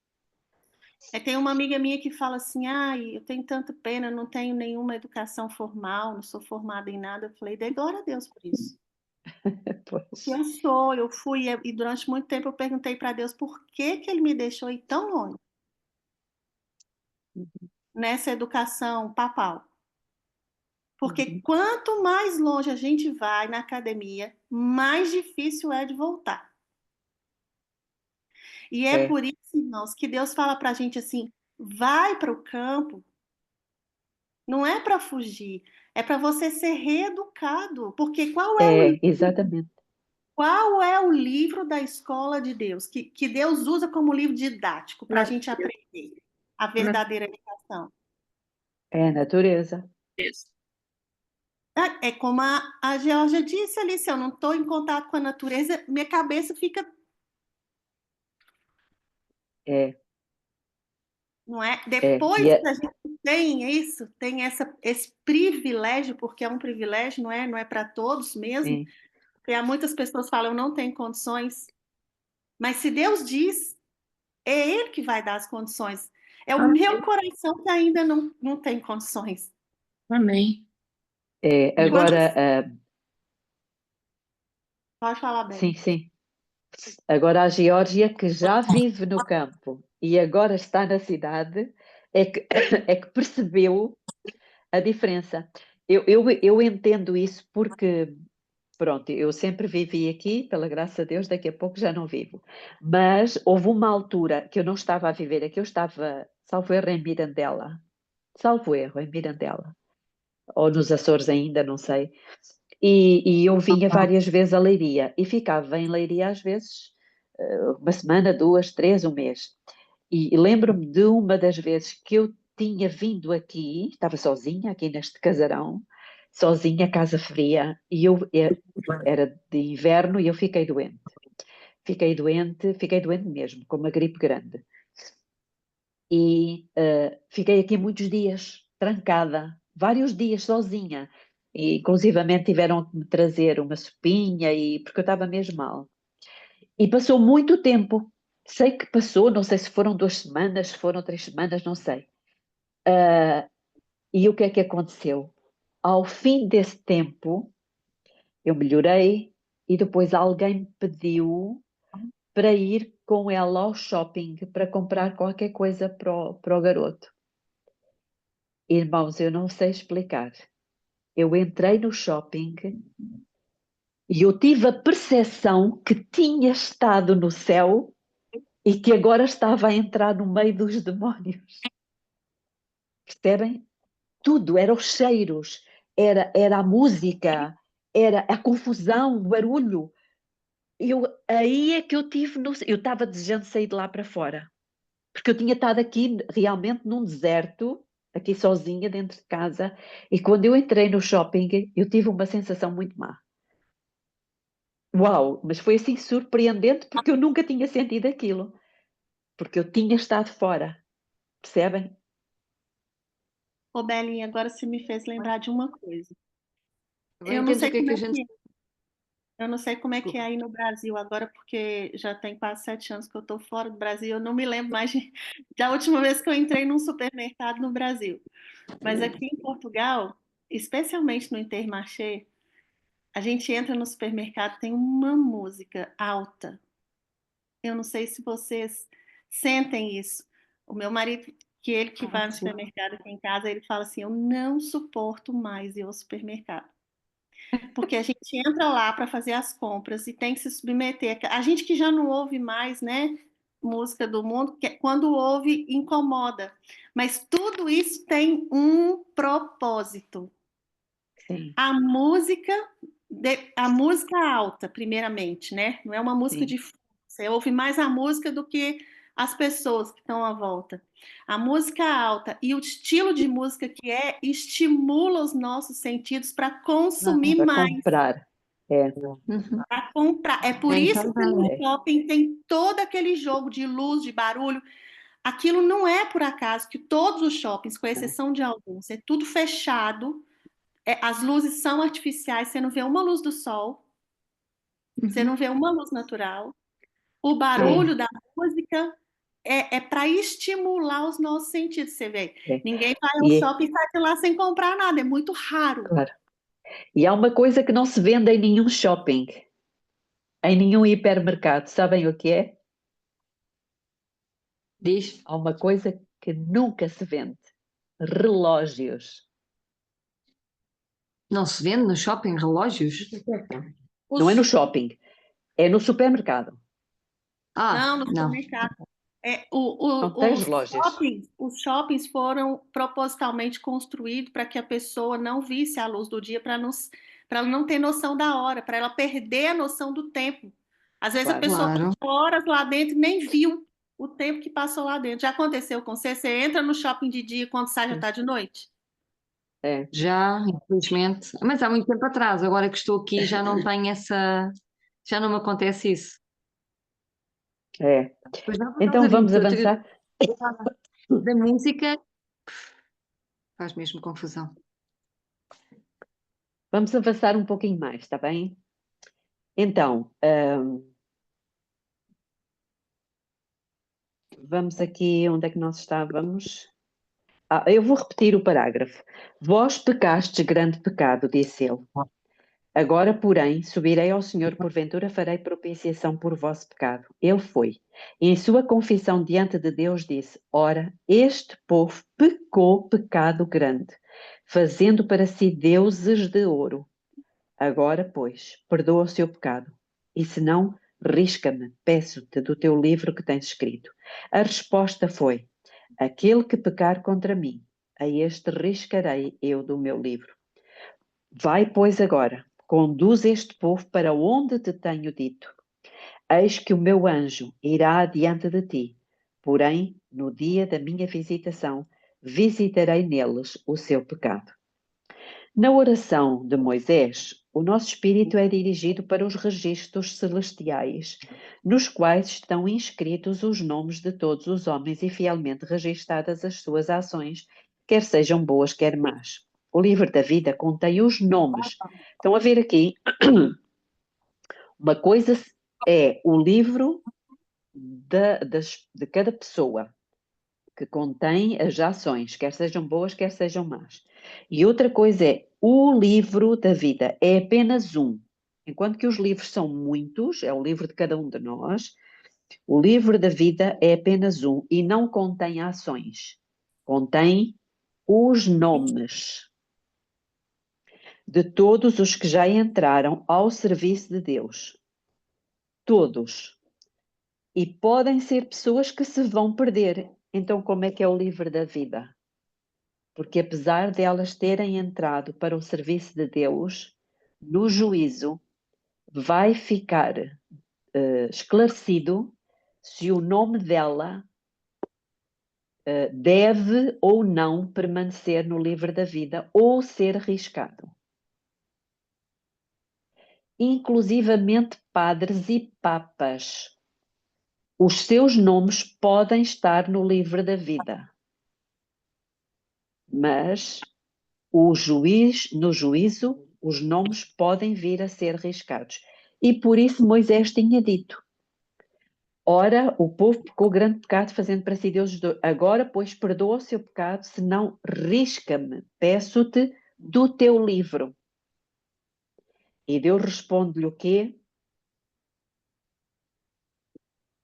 Tem uma amiga minha que fala assim, eu tenho tanta pena, não tenho nenhuma educação formal, não sou formada em nada. Eu falei, dê glória a Deus por isso. Porque eu fui, e durante muito tempo eu perguntei para Deus por que Ele me deixou ir tão longe nessa educação papal. Porque quanto mais longe a gente vai na academia, mais difícil é de voltar. E é por isso, irmãos, que Deus fala para a gente assim, vai para o campo, não é para fugir, é para você ser reeducado. Porque Exatamente. qual é o livro da escola de Deus, que Deus usa como livro didático para a gente aprender a verdadeira educação? É a natureza. É como a Georgia disse ali, se eu não estou em contato com a natureza, minha cabeça fica... Não é? Depois que a gente tem isso, tem esse privilégio, porque é um privilégio, não é para todos mesmo. Sim. Porque há muitas pessoas que falam, eu não tenho condições. Mas se Deus diz, é Ele que vai dar as condições. É o meu coração que ainda não tem condições. Amém. Agora, Pode falar bem. sim, sim. Agora a Geórgia, que já vive no campo e agora está na cidade, é que percebeu a diferença. Eu entendo isso porque, pronto, eu sempre vivi aqui, pela graça de Deus, daqui a pouco já não vivo. Mas houve uma altura que eu não estava a viver aqui, eu estava, salvo erro, em Mirandela. Salvo erro, em Mirandela. Ou nos Açores ainda, não sei. E eu vinha várias vezes a Leiria e ficava em Leiria às vezes uma semana, 2, 3, um mês. E lembro-me de uma das vezes que eu tinha vindo aqui, estava sozinha aqui neste casarão, sozinha, casa fria, e era de inverno e eu fiquei doente. Fiquei doente mesmo, com uma gripe grande. E fiquei aqui muitos dias, trancada, vários dias sozinha. E, inclusivamente tiveram que me trazer uma sopinha, porque eu estava mesmo mal. E passou muito tempo. Sei que passou, não sei se foram 2 semanas, se foram 3 semanas, não sei. E o que é que aconteceu? Ao fim desse tempo, eu melhorei e depois alguém me pediu para ir com ela ao shopping para comprar qualquer coisa para o garoto. Irmãos, eu não sei explicar. Eu entrei no shopping e eu tive a percepção que tinha estado no céu e que agora estava a entrar no meio dos demónios. Percebem? Tudo, eram os cheiros, era a música, era a confusão, o barulho. Aí é que eu estava desejando sair de lá para fora. Porque eu tinha estado aqui realmente num deserto, aqui sozinha dentro de casa, e quando eu entrei no shopping, eu tive uma sensação muito má. Uau, mas foi assim surpreendente porque eu nunca tinha sentido aquilo. Porque eu tinha estado fora, percebem? Ô, Belinha, agora você me fez lembrar de uma coisa. Agora Eu não entendes sei o que é como que a é gente. que é. Eu não sei como é que é Desculpa. aí no Brasil agora, porque já tem quase 7 anos que eu estou fora do Brasil. Eu não me lembro mais da última vez que eu entrei num supermercado no Brasil. Mas aqui em Portugal, especialmente no Intermarché, a gente entra no supermercado, tem uma música alta. Eu não sei se vocês sentem isso. O meu marido, que ele que vai no Sim. supermercado aqui em casa, ele fala assim: eu não suporto mais ir ao supermercado. Porque a gente entra lá para fazer as compras e tem que se submeter. A gente que já não ouve mais, né, música do mundo, quando ouve, incomoda. Mas tudo isso tem um propósito. Sim, A música, a música alta, primeiramente, né? Não é uma música sim. de fundo. Você ouve mais a música do que as pessoas que estão à volta. A música alta e o estilo de música que é estimula os nossos sentidos para consumir Para mais, comprar. É, Uhum. para comprar. É por Então, isso que no é, shopping tem todo aquele jogo de luz, de barulho. Aquilo não é por acaso que todos os shoppings, com não. exceção de alguns, é tudo fechado. As luzes são artificiais, você não vê uma luz do sol, você Uhum. não vê uma luz natural. O É, barulho da música é para estimular os nossos sentidos, você vê. é. Ninguém vai ao E, shopping e sai de lá sem comprar nada, é muito raro. claro. E há uma coisa que não se vende em nenhum shopping, em nenhum hipermercado. Sabem o que é? Diz. Há uma coisa que nunca se vende: relógios. Não se vende no shopping relógios? Não é no Os, shopping, é no supermercado. Ah, não, no não. supermercado. Não tens relógios. Os shoppings foram propositalmente construídos para que a pessoa não visse a luz do dia, para ela não ter noção da hora, para ela perder a noção do tempo. Às vezes a Claro. pessoa Claro. passou horas lá dentro e nem viu o tempo que passou lá dentro. Já aconteceu com você? Você entra no shopping de dia e quando sai já está de noite? É, Já, infelizmente. Mas há muito tempo atrás, agora que estou aqui já não tenho essa. Já não me acontece isso. é. Pois não, por Então causa vamos disso. avançar. Da música faz mesmo confusão. Vamos avançar um pouquinho mais, está bem? Então, vamos aqui, onde é que nós estávamos? Eu vou repetir o parágrafo. Vós pecastes grande pecado, disse ele. Agora, porém, subirei ao Senhor, porventura farei propiciação por vosso pecado. Ele foi. E em sua confissão diante de Deus disse: Ora, este povo pecou pecado grande, fazendo para si deuses de ouro. Agora, pois, perdoa o seu pecado. E se não, risca-me, peço-te, do teu livro que tens escrito. A resposta foi: aquele que pecar contra mim, a este riscarei eu do meu livro. Vai, pois, agora, conduz este povo para onde te tenho dito. Eis que o meu anjo irá adiante de ti, porém, no dia da minha visitação, visitarei neles o seu pecado. Na oração de Moisés, o nosso espírito é dirigido para os registros celestiais, nos quais estão inscritos os nomes de todos os homens e fielmente registadas as suas ações, quer sejam boas, quer más. O livro da vida contém os nomes. Estão a ver aqui? Uma coisa é o livro de cada pessoa, que contém as ações, quer sejam boas, quer sejam más. E outra coisa é o livro da vida, é apenas um. Enquanto que os livros são muitos, é o livro de cada um de nós, o livro da vida é apenas um e não contém ações. Contém os nomes de todos os que já entraram ao serviço de Deus. Todos. E podem ser pessoas que se vão perder. Então, como é que é o livro da vida? Porque apesar de elas terem entrado para o serviço de Deus, no juízo vai ficar esclarecido se o nome dela deve ou não permanecer no livro da vida ou ser riscado. inclusivamente padres e papas. Os seus nomes podem estar no livro da vida, mas no juízo, os nomes podem vir a ser riscados. E por isso Moisés tinha dito: ora, o povo pecou grande pecado, fazendo para si deuses. Agora, pois, perdoa o seu pecado, senão risca-me, peço-te, do teu livro. E Deus responde-lhe o quê?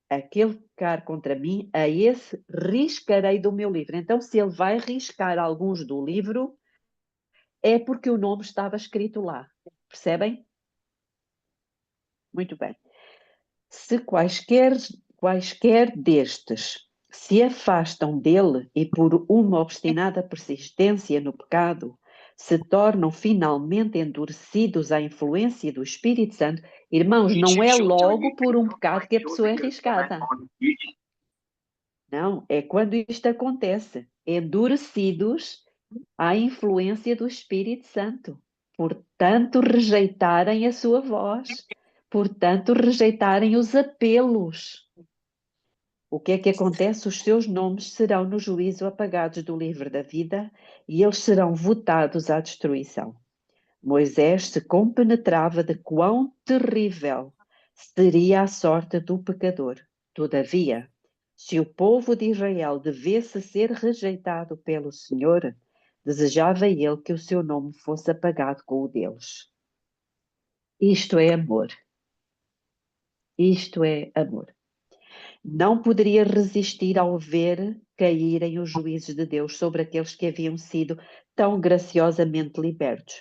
Aquele que pecar contra mim, a esse riscarei do meu livro. Então, se ele vai riscar alguns do livro, é porque o nome estava escrito lá. Percebem? Muito bem. Se quaisquer destes se afastam dele e por uma obstinada persistência no pecado, se tornam finalmente endurecidos à influência do Espírito Santo, irmãos, não é logo por um pecado que a pessoa é arriscada. Não, é quando isto acontece, endurecidos à influência do Espírito Santo, portanto rejeitarem a sua voz, portanto rejeitarem os apelos. O que é que acontece? Os seus nomes serão no juízo apagados do livro da vida e eles serão votados à destruição. Moisés se compenetrava de quão terrível seria a sorte do pecador. Todavia, se o povo de Israel devesse ser rejeitado pelo Senhor, desejava ele que o seu nome fosse apagado com o deles. Isto é amor. Isto é amor. Não poderia resistir ao ver caírem os juízos de Deus sobre aqueles que haviam sido tão graciosamente libertos.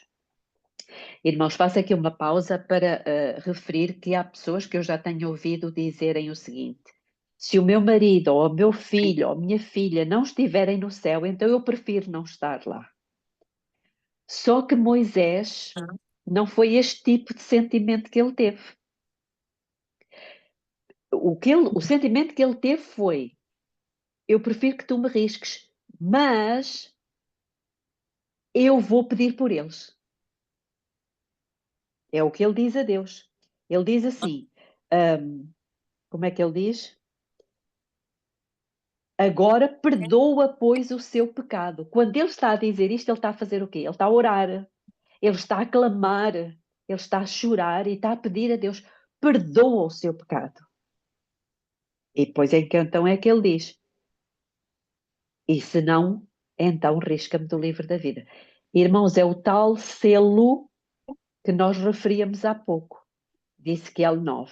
Irmãos, faço aqui uma pausa para referir que há pessoas que eu já tenho ouvido dizerem o seguinte: se o meu marido, ou o meu filho, ou a minha filha não estiverem no céu, então eu prefiro não estar lá. Só que Moisés não foi este tipo de sentimento que ele teve. O sentimento que ele teve foi: eu prefiro que tu me risques, mas eu vou pedir por eles. É o que ele diz a Deus. Ele diz assim, como é que ele diz? Agora perdoa, pois, o seu pecado. Quando ele está a dizer isto, ele está a fazer o quê? Ele está a orar, ele está a clamar, ele está a chorar e está a pedir a Deus, perdoa o seu pecado. E depois então é que ele diz, e se não, então risca-me do livro da vida. Irmãos, é o tal selo que nós referíamos há pouco. Disse que é o 9.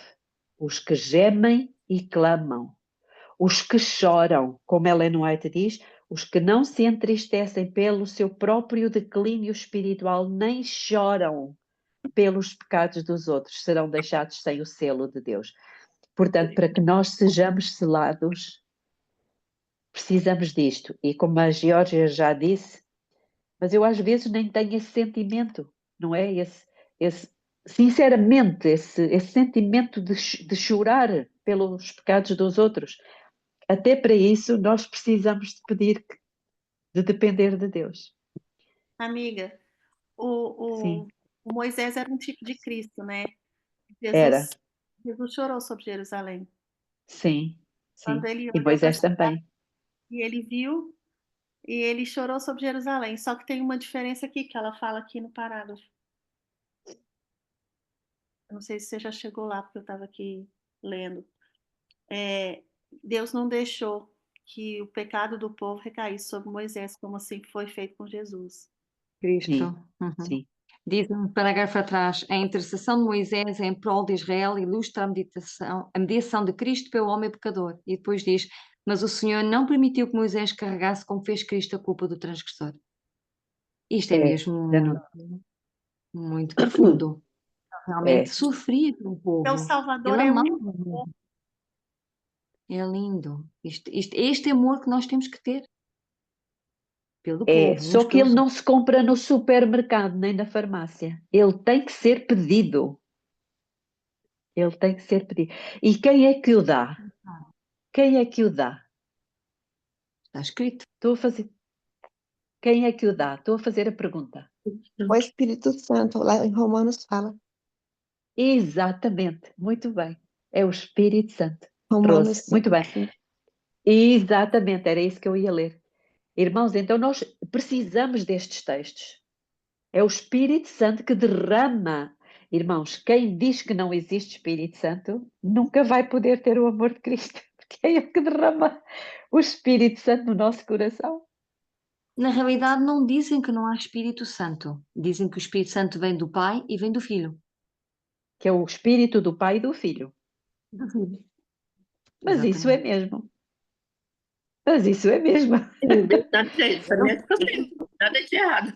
Os que gemem e clamam. Os que choram, como Ellen White diz, os que não se entristecem pelo seu próprio declínio espiritual, nem choram pelos pecados dos outros, serão deixados sem o selo de Deus. Portanto, para que nós sejamos selados, precisamos disto. E como a Geórgia já disse, mas eu às vezes nem tenho esse sentimento, não é? Sinceramente, esse sentimento de chorar pelos pecados dos outros. Até para isso, nós precisamos de pedir, de depender de Deus. Amiga, Sim, o Moisés era um tipo de Cristo, né? era. Jesus chorou sobre Jerusalém. Sim, Quando sim. ele E olhou para a Moisés cidade também. e ele viu, e ele chorou sobre Jerusalém. Só que tem uma diferença aqui, que ela fala aqui no parágrafo. Eu não sei se você já chegou lá, porque eu estava aqui lendo. Deus não deixou que o pecado do povo recaísse sobre Moisés, como assim foi feito com Jesus. Cristo. Sim, Uhum. sim. Diz um parágrafo atrás, a intercessão de Moisés em prol de Israel ilustra a mediação de Cristo pelo homem pecador. E depois diz, mas o Senhor não permitiu que Moisés carregasse como fez Cristo a culpa do transgressor. Isto é mesmo já não- muito profundo. Realmente É, sofria com o povo. Então, o Salvador Ele é amava único. o povo. É lindo. Este amor que nós temos que ter pelo povo, só uns que ele pelos não se compra no supermercado nem na farmácia. Ele tem que ser pedido. Ele tem que ser pedido. E quem é que o dá? Quem é que o dá? Está escrito. Estou a fazer. Quem é que o dá? Estou a fazer a pergunta. O Espírito Santo, lá em Romanos fala. Exatamente, muito bem. É o Espírito Santo. Romanos Trouxe, muito bem. 5. Exatamente, era isso que eu ia ler. Irmãos, então nós precisamos destes textos. É o Espírito Santo que derrama. Irmãos, quem diz que não existe Espírito Santo nunca vai poder ter o amor de Cristo, porque é Ele que derrama o Espírito Santo no nosso coração. Na realidade, não dizem que não há Espírito Santo. Dizem que o Espírito Santo vem do Pai e vem do Filho. Que é o Espírito do Pai e do Filho. Mas isso é mesmo. Mas isso é mesmo. Verdade, gente. Isso é nada de errado.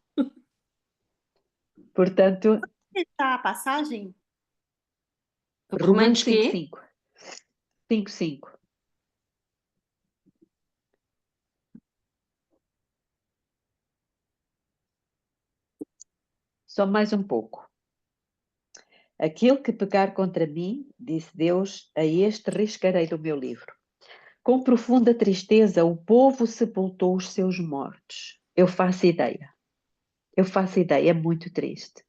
Portanto, Está a passagem? Romanos quê? 5:5. 5:5. Só mais um pouco. Aquele que pecar contra mim, disse Deus, a este riscarei do meu livro. Com profunda tristeza, o povo sepultou os seus mortos. Eu faço ideia, é muito triste.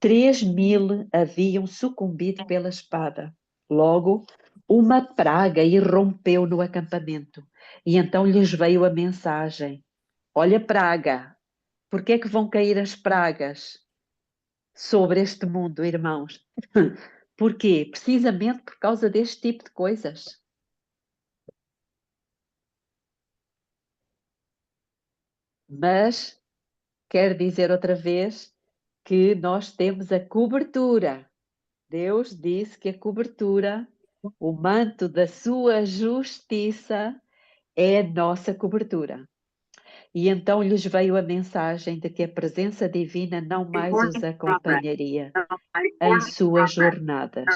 3.000 haviam sucumbido pela espada. Logo, uma praga irrompeu no acampamento. E então lhes veio a mensagem: olha, praga, por que é que vão cair as pragas sobre este mundo, irmãos? Porquê? Precisamente por causa deste tipo de coisas. Mas quero dizer outra vez que nós temos a cobertura. Deus disse que a cobertura, o manto da sua justiça, é a nossa cobertura. E então lhes veio a mensagem de que a presença divina não mais os acompanharia em suas jornadas.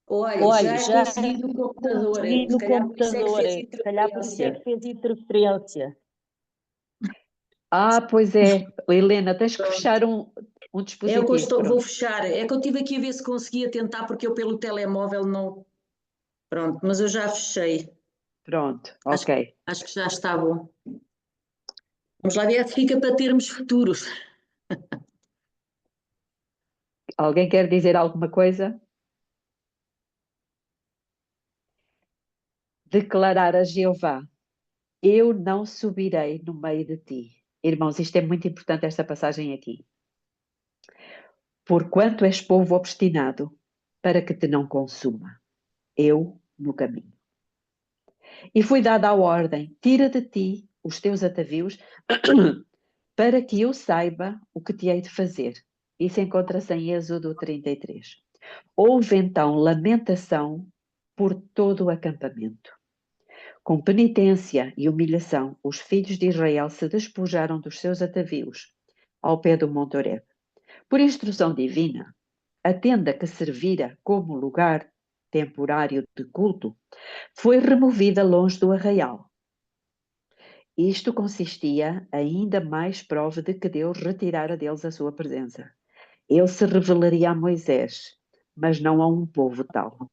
Olha, já consegui no computador. Se calhar por isso é que fez interferência. Ah, pois é. Helena, tens que fechar um É o dispositivo. que eu vou Pronto. fechar. É que eu estive aqui a ver se conseguia tentar, porque eu pelo telemóvel não. Pronto, mas eu já fechei. Pronto, Acho ok. que já está bom. Vamos lá ver se fica para termos futuros. Alguém quer dizer alguma coisa? Declarar a Jeová: eu não subirei no meio de ti. Irmãos, isto é muito importante, esta passagem aqui. Porquanto és povo obstinado, para que te não consuma, eu no caminho. E foi dada a ordem: tira de ti os teus atavios, para que eu saiba o que te hei de fazer. Isso encontra-se em Êxodo 33. Houve então lamentação por todo o acampamento. Com penitência e humilhação, os filhos de Israel se despojaram dos seus atavios ao pé do Monte Horebe. Por instrução divina, a tenda que servira como lugar temporário de culto foi removida longe do arraial. Isto consistia ainda mais prova de que Deus retirara deles a sua presença. Ele se revelaria a Moisés, mas não a um povo tal.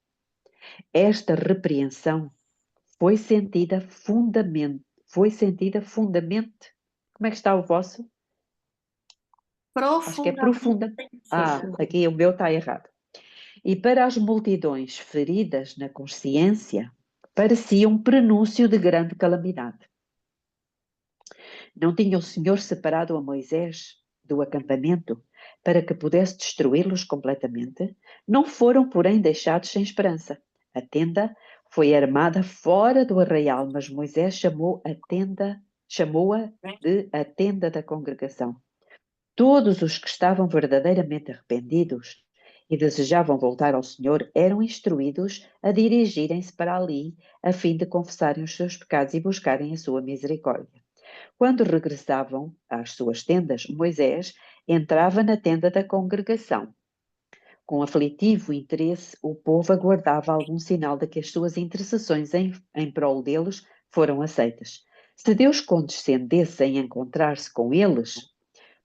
Esta repreensão foi sentida fundamente. Como é que está o vosso? Acho que é profunda. Aqui o meu está errado. E para as multidões feridas na consciência, parecia um prenúncio de grande calamidade. Não tinha o Senhor separado a Moisés do acampamento para que pudesse destruí-los completamente? Não foram, porém, deixados sem esperança. A tenda foi armada fora do arraial, mas Moisés chamou-a de a tenda da congregação. Todos os que estavam verdadeiramente arrependidos e desejavam voltar ao Senhor eram instruídos a dirigirem-se para ali, a fim de confessarem os seus pecados e buscarem a sua misericórdia. Quando regressavam às suas tendas, Moisés entrava na tenda da congregação. Com aflitivo interesse, o povo aguardava algum sinal de que as suas intercessões em prol deles foram aceitas. Se Deus condescendesse em encontrar-se com eles,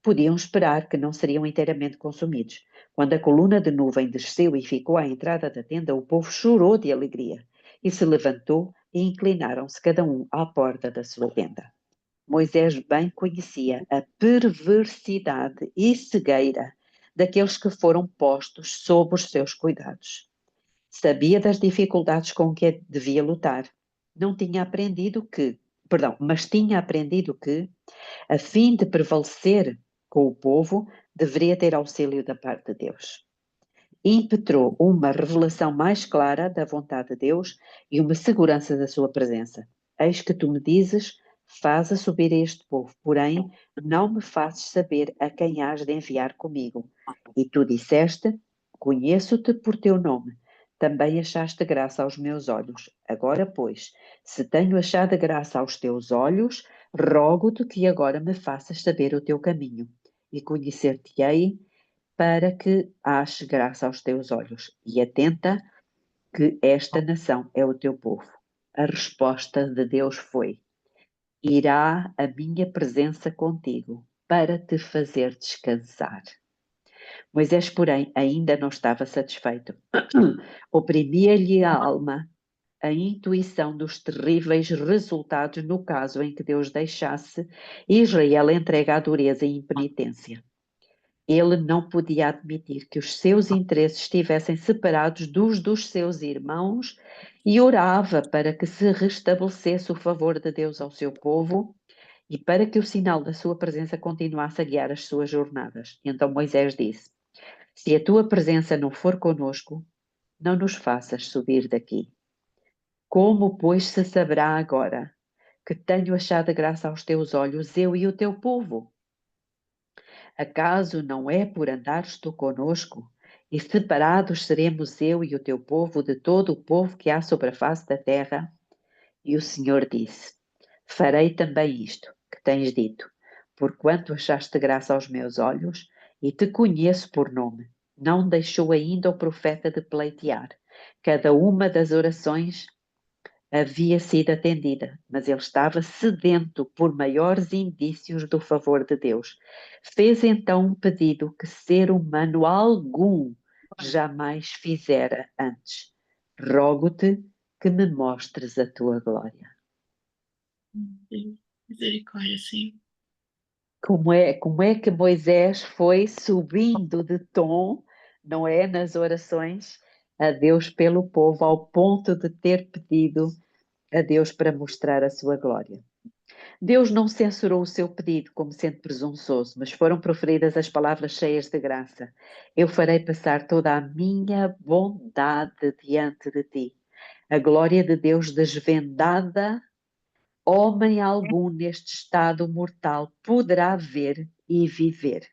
podiam esperar que não seriam inteiramente consumidos. Quando a coluna de nuvem desceu e ficou à entrada da tenda, o povo chorou de alegria e se levantou e inclinaram-se cada um à porta da sua tenda. Moisés bem conhecia a perversidade e cegueira daqueles que foram postos sob os seus cuidados. Sabia das dificuldades com que devia lutar. Mas tinha aprendido que, a fim de prevalecer com o povo, deveria ter auxílio da parte de Deus. Impetrou uma revelação mais clara da vontade de Deus e uma segurança da sua presença. Eis que tu me dizes, faze subir este povo, porém não me fazes saber a quem hás de enviar comigo. E tu disseste, conheço-te por teu nome, também achaste graça aos meus olhos. Agora, pois, se tenho achado graça aos teus olhos, rogo-te que agora me faças saber o teu caminho, e conhecer-te-ei para que ache graça aos teus olhos. E atenta que esta nação é o teu povo. A resposta de Deus foi: irá a minha presença contigo para te fazer descansar. Moisés, porém, ainda não estava satisfeito. Oprimia-lhe a alma a intuição dos terríveis resultados no caso em que Deus deixasse Israel entregue à dureza e impenitência. Ele não podia admitir que os seus interesses estivessem separados dos seus irmãos e orava para que se restabelecesse o favor de Deus ao seu povo e para que o sinal da sua presença continuasse a guiar as suas jornadas. Então Moisés disse: se a tua presença não for conosco, não nos faças subir daqui. Como, pois, se saberá agora que tenho achado graça aos teus olhos, eu e o teu povo? Acaso não é por andares tu conosco, e separados seremos eu e o teu povo de todo o povo que há sobre a face da terra? E o Senhor disse: farei também isto que tens dito, porquanto achaste graça aos meus olhos, e te conheço por nome. Não deixou ainda o profeta de pleitear. Cada uma das orações havia sido atendida, mas ele estava sedento por maiores indícios do favor de Deus. Fez então um pedido que ser humano algum jamais fizera antes. Rogo-te que me mostres a tua glória. Misericórdia, sim. Como é que Moisés foi subindo de tom, não é, nas orações a Deus pelo povo, ao ponto de ter pedido a Deus para mostrar a sua glória. Deus não censurou o seu pedido como sendo presunçoso, mas foram proferidas as palavras cheias de graça. Eu farei passar toda a minha bondade diante de ti. A glória de Deus desvendada, homem algum neste estado mortal poderá ver e viver.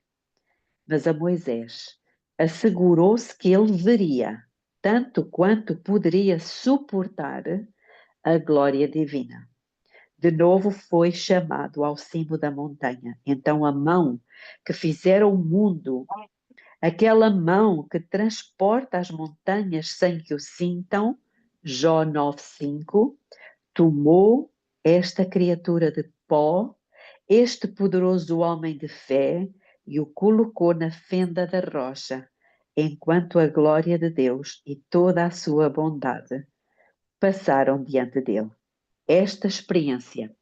Mas a Moisés assegurou-se que ele veria, tanto quanto poderia suportar, a glória divina. De novo foi chamado ao cimo da montanha. Então a mão que fizera o mundo, aquela mão que transporta as montanhas sem que o sintam, Jó 9:5, tomou esta criatura de pó, este poderoso homem de fé, e o colocou na fenda da rocha, enquanto a glória de Deus e toda a sua bondade passaram diante dele. Esta experiência,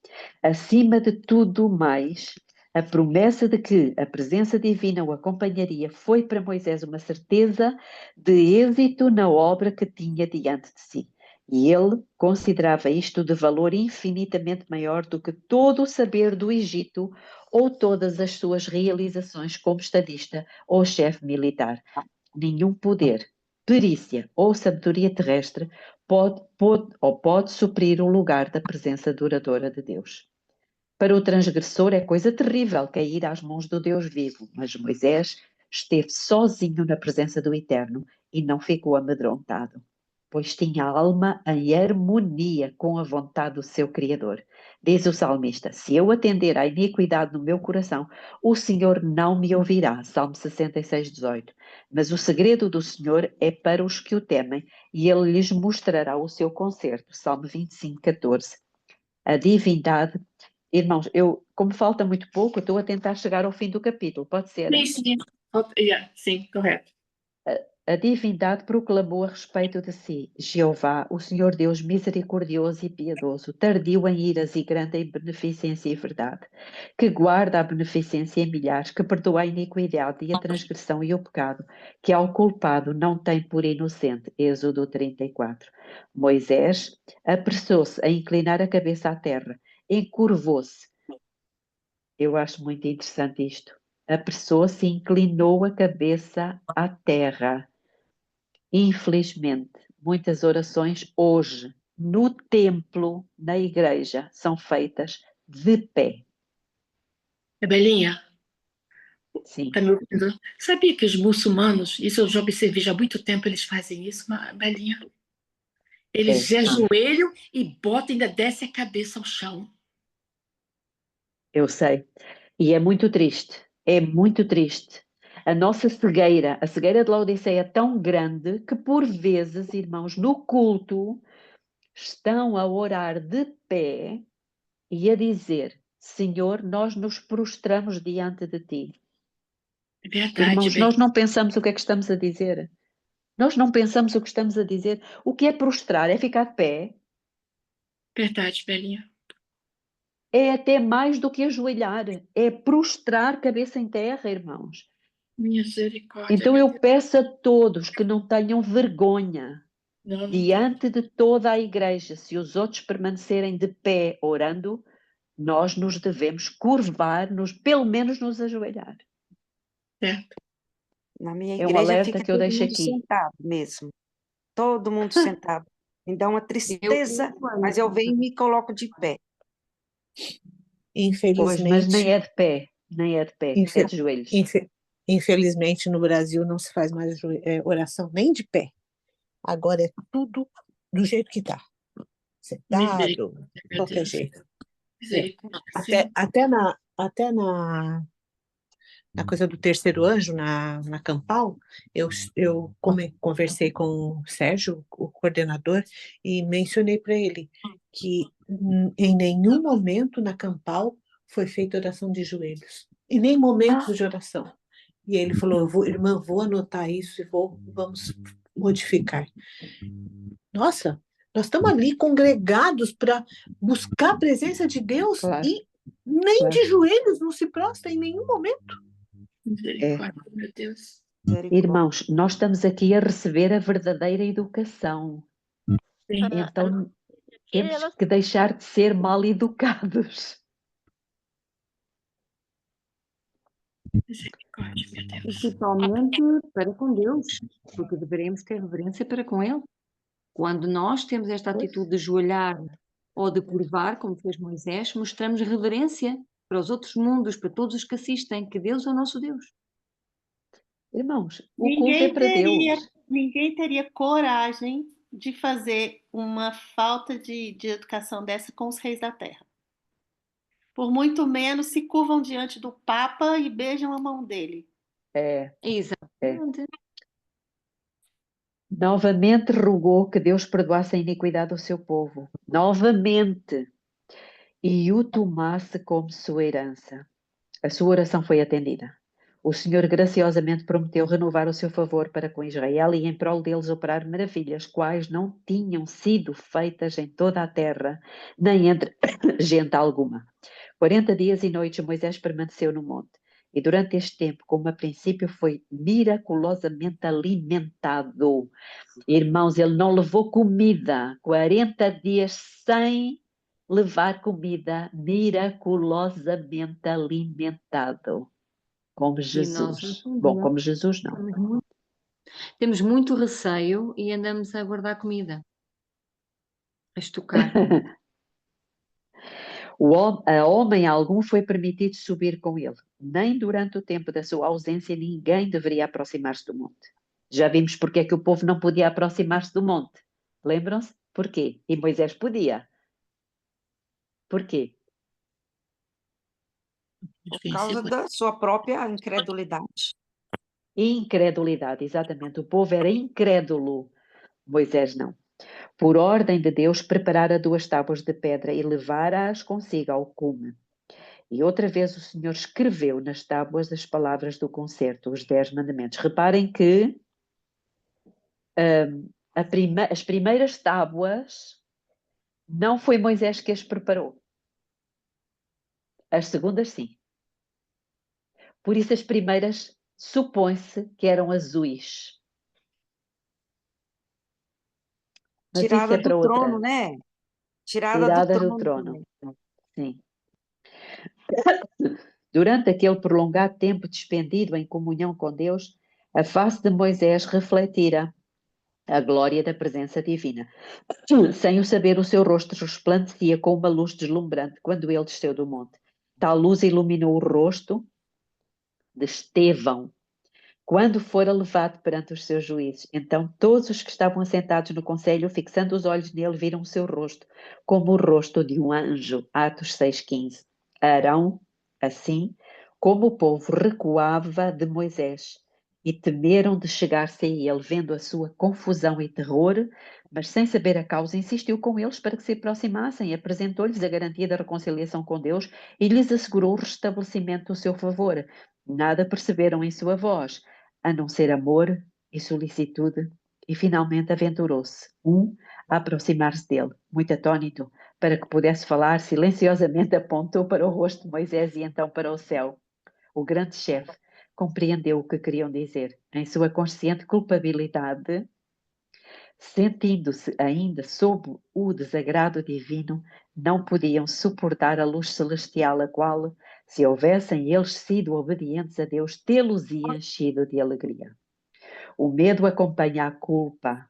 acima de tudo mais, a promessa de que a presença divina o acompanharia, foi para Moisés uma certeza de êxito na obra que tinha diante de si. E ele considerava isto de valor infinitamente maior do que todo o saber do Egito ou todas as suas realizações como estadista ou chefe militar. Nenhum poder, perícia ou sabedoria terrestre pode suprir o lugar da presença duradoura de Deus. Para o transgressor é coisa terrível cair às mãos do Deus vivo, mas Moisés esteve sozinho na presença do Eterno e não ficou amedrontado, pois tinha a alma em harmonia com a vontade do seu Criador. Diz o salmista: se eu atender à iniquidade no meu coração, o Senhor não me ouvirá. Salmo 66:18. Mas o segredo do Senhor é para os que o temem, e ele lhes mostrará o seu conserto. Salmo 25:14. A divindade. Irmãos, como falta muito pouco, estou a tentar chegar ao fim do capítulo, pode ser? Sim, sim. Sim, correto. A divindade proclamou a respeito de si: Jeová, o Senhor Deus misericordioso e piedoso, tardio em iras e grande em beneficência e verdade, que guarda a beneficência em milhares, que perdoa a iniquidade e a transgressão e o pecado, que ao culpado não tem por inocente. Êxodo 34. Moisés apressou-se a inclinar a cabeça à terra, encurvou-se. Eu acho muito interessante isto. Apressou-se e inclinou a cabeça à terra. Infelizmente, muitas orações hoje, no templo, na igreja, são feitas de pé. Belinha, Sim, tá me ouvindo? Sabia que os muçulmanos, isso eu já observei já há muito tempo, eles fazem isso, Belinha? Eles ajoelham e botam, ainda desce a cabeça ao chão. eu sei. E é muito triste. É muito triste. A nossa cegueira, a cegueira de Laodiceia é tão grande que, por vezes, irmãos, no culto, estão a orar de pé e a dizer: Senhor, nós nos prostramos diante de ti. É verdade, Irmãos, Belinha. nós não pensamos o que é que estamos a dizer. Nós não pensamos o que estamos a dizer. O que é prostrar? É ficar de pé. Verdade, Belinha. É até mais do que ajoelhar. É prostrar cabeça em terra, irmãos. Misericórdia. Então eu peço a todos que não tenham vergonha Não diante de toda a igreja. Se os outros permanecerem de pé orando, nós nos devemos curvar, pelo menos nos ajoelhar. Certo. Na minha É um igreja alerta fica que eu todo deixo mundo aqui. sentado mesmo. Todo mundo sentado. Me dá uma tristeza, mas eu venho e me coloco de pé. Pois, mas nem Infelizmente, é de pé. Nem é de pé. infe- É de joelhos. infelizmente no Brasil não se faz mais oração nem de pé. Agora é tudo do jeito que está. Sentado, Misericórdia, de meu qualquer Deus. jeito. Misericórdia. Até na coisa do terceiro anjo, na Campal, eu conversei com o Sérgio, o coordenador, e mencionei para ele que em nenhum momento na Campal foi feita oração de joelhos. Em nem momentos de oração. E ele falou, irmã, vou anotar isso e vamos modificar. Nossa, nós estamos ali congregados para buscar a presença de Deus Claro, e nem claro. de joelhos não se prostra em nenhum momento. Misericórdia, meu Deus. Irmãos, nós estamos aqui a receber a verdadeira educação. Sim. Então, temos elas- que deixar de ser mal educados. Misericórdia, meu Deus. Principalmente para com Deus, porque deveremos ter reverência para com Ele. Quando nós temos esta atitude de ajoelhar ou de curvar, como fez Moisés, mostramos reverência para os outros mundos, para todos os que assistem, que Deus é o nosso Deus. Irmãos, o culto é para Deus. Ninguém teria coragem de fazer uma falta de educação dessa com os reis da terra. Por muito menos se curvam diante do Papa e beijam a mão dele. Exatamente. Novamente rogou que Deus perdoasse a iniquidade do seu povo. Novamente. E o tomasse como sua herança. A sua oração foi atendida. O Senhor graciosamente prometeu renovar o seu favor para com Israel e em prol deles operar maravilhas, quais não tinham sido feitas em toda a terra, nem entre gente alguma. 40 dias e noites Moisés permaneceu no monte. E durante este tempo, como a princípio foi miraculosamente alimentado. Irmãos, ele não levou comida, 40 dias sem levar comida, miraculosamente alimentado. Como Jesus. Bom, como Jesus não. Temos muito receio e andamos a guardar comida, a estocar. A homem algum foi permitido subir com ele. Nem durante o tempo da sua ausência ninguém deveria aproximar-se do monte. Já vimos porque é que o povo não podia aproximar-se do monte. Lembram-se? Porquê? E Moisés podia. Porquê? Por causa da sua própria incredulidade. Incredulidade, exatamente. O povo era incrédulo. Moisés não. Por ordem de Deus, preparara 2 tábuas de pedra e levara-as consigo ao cume. E outra vez o Senhor escreveu nas tábuas as palavras do concerto, os 10 mandamentos. Reparem que As primeiras tábuas não foi Moisés que as preparou. As segundas, sim. Por isso as primeiras supõe-se que eram azuis. Mas isso Tirada é para do trono, outra. né? Tirada do Tiradas do trono trono. também. Sim. Durante aquele prolongado tempo despendido em comunhão com Deus, a face de Moisés refletira a glória da presença divina. Sem o saber, o seu rosto resplandecia com uma luz deslumbrante quando ele desceu do monte. Tal luz iluminou o rosto de Estevão, quando fora levado perante os seus juízes. Então todos os que estavam assentados no conselho, fixando os olhos nele, viram o seu rosto como o rosto de um anjo. Atos 6,15. Arão, assim como o povo recuava de Moisés, e temeram de chegar-se a ele, vendo a sua confusão e terror, mas sem saber a causa, insistiu com eles para que se aproximassem, apresentou-lhes a garantia da reconciliação com Deus e lhes assegurou o restabelecimento do seu favor. Nada perceberam em sua voz, a não ser amor e solicitude, e finalmente aventurou-se a aproximar-se dele, muito atônito, para que pudesse falar, silenciosamente apontou para o rosto de Moisés e então para o céu. O grande chefe compreendeu o que queriam dizer. Em sua consciente culpabilidade, sentindo-se ainda sob o desagrado divino, não podiam suportar a luz celestial, a qual, se houvessem eles sido obedientes a Deus, tê-los-ia enchido de alegria. O medo acompanha a culpa.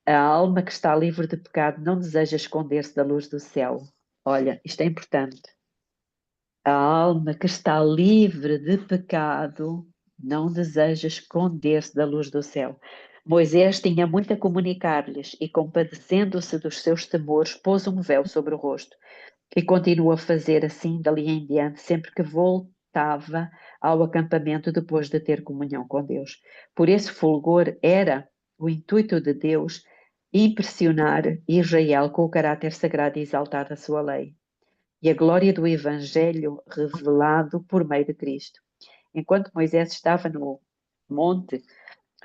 A alma que está livre de pecado não deseja esconder-se da luz do céu. Olha, isto é importante. A alma que está livre de pecado não deseja esconder-se da luz do céu. Moisés tinha muito a comunicar-lhes e, compadecendo-se dos seus temores, pôs um véu sobre o rosto e continuou a fazer assim dali em diante, sempre que voltava ao acampamento depois de ter comunhão com Deus. Por esse fulgor era o intuito de Deus impressionar Israel com o caráter sagrado e exaltado da sua lei e a glória do Evangelho revelado por meio de Cristo. Enquanto Moisés estava no monte,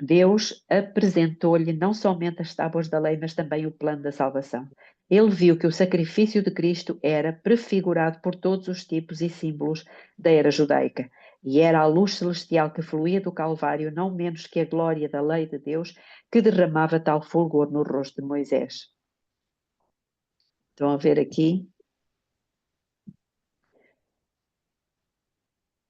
Deus apresentou-lhe não somente as tábuas da lei, mas também o plano da salvação. Ele viu que o sacrifício de Cristo era prefigurado por todos os tipos e símbolos da era judaica, e era a luz celestial que fluía do Calvário, não menos que a glória da lei de Deus, que derramava tal fulgor no rosto de Moisés. Estão a ver aqui?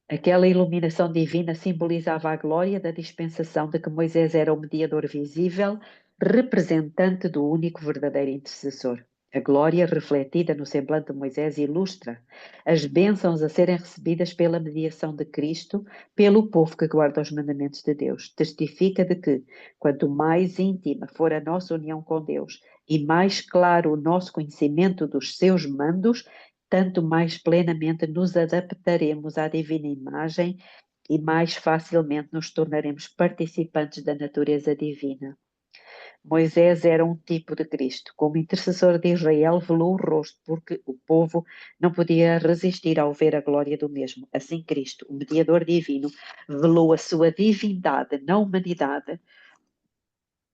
Aquela iluminação divina simbolizava a glória da dispensação de que Moisés era o mediador visível, representante do único verdadeiro intercessor. A glória refletida no semblante de Moisés ilustra as bênçãos a serem recebidas pela mediação de Cristo, pelo povo que guarda os mandamentos de Deus. Testifica de que, quanto mais íntima for a nossa união com Deus e mais claro o nosso conhecimento dos seus mandos, tanto mais plenamente nos adaptaremos à divina imagem e mais facilmente nos tornaremos participantes da natureza divina. Moisés era um tipo de Cristo. Como intercessor de Israel, velou o rosto, porque o povo não podia resistir ao ver a glória do mesmo. Assim, Cristo, o mediador divino, velou a sua divindade na humanidade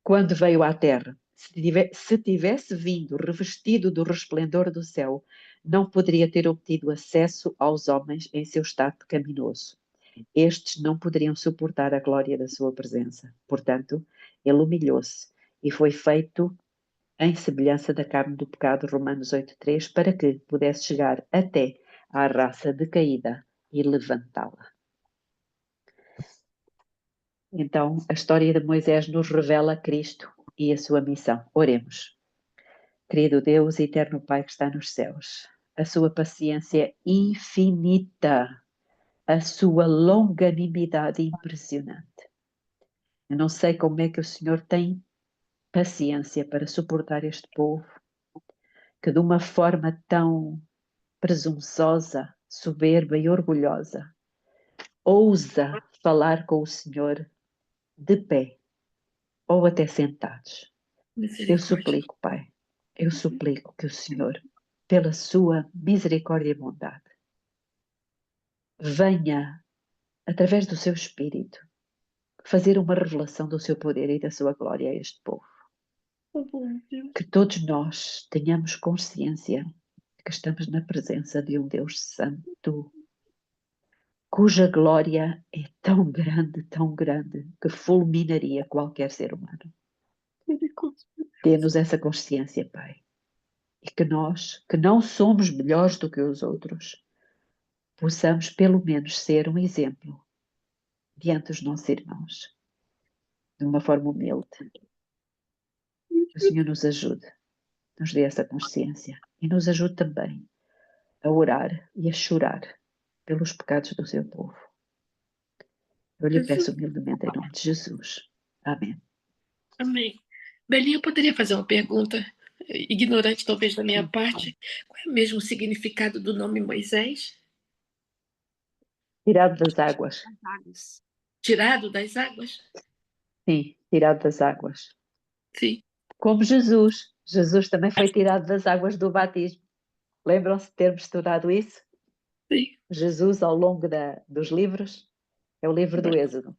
quando veio à terra. Se tivesse vindo revestido do resplendor do céu, não poderia ter obtido acesso aos homens em seu estado pecaminoso. Estes não poderiam suportar a glória da sua presença. Portanto, ele humilhou-se e foi feito em semelhança da carne do pecado, Romanos 8,3, para que pudesse chegar até à raça decaída e levantá-la. Então, a história de Moisés nos revela Cristo e a sua missão. Oremos. Querido Deus, eterno Pai que está nos céus, a sua paciência infinita, a sua longanimidade impressionante. Eu não sei como é que o Senhor tem paciência para suportar este povo, que de uma forma tão presunçosa, soberba e orgulhosa, ousa falar com o Senhor de pé ou até sentados. Eu suplico, Pai, eu suplico que o Senhor, pela sua misericórdia e bondade, venha, através do seu Espírito, fazer uma revelação do seu poder e da sua glória a este povo. Que todos nós tenhamos consciência que estamos na presença de um Deus santo, cuja glória é tão grande, que fulminaria qualquer ser humano. Dê-nos essa consciência, Pai. E que nós, que não somos melhores do que os outros, possamos pelo menos ser um exemplo diante dos nossos irmãos, de uma forma humilde. Que o Senhor nos ajude, nos dê essa consciência e nos ajude também a orar e a chorar pelos pecados do seu povo. Eu lhe peço humildemente em nome de Jesus. Amém. Amém. Belinha, eu poderia fazer uma pergunta, ignorante talvez da minha parte. Qual é o mesmo significado do nome Moisés? Tirado das águas. Tirado das águas? Sim, tirado das águas. Sim. Como Jesus. Jesus também foi tirado das águas do batismo. Lembram-se de termos estudado isso? Sim. Jesus, ao longo dos livros, é o livro do Êxodo.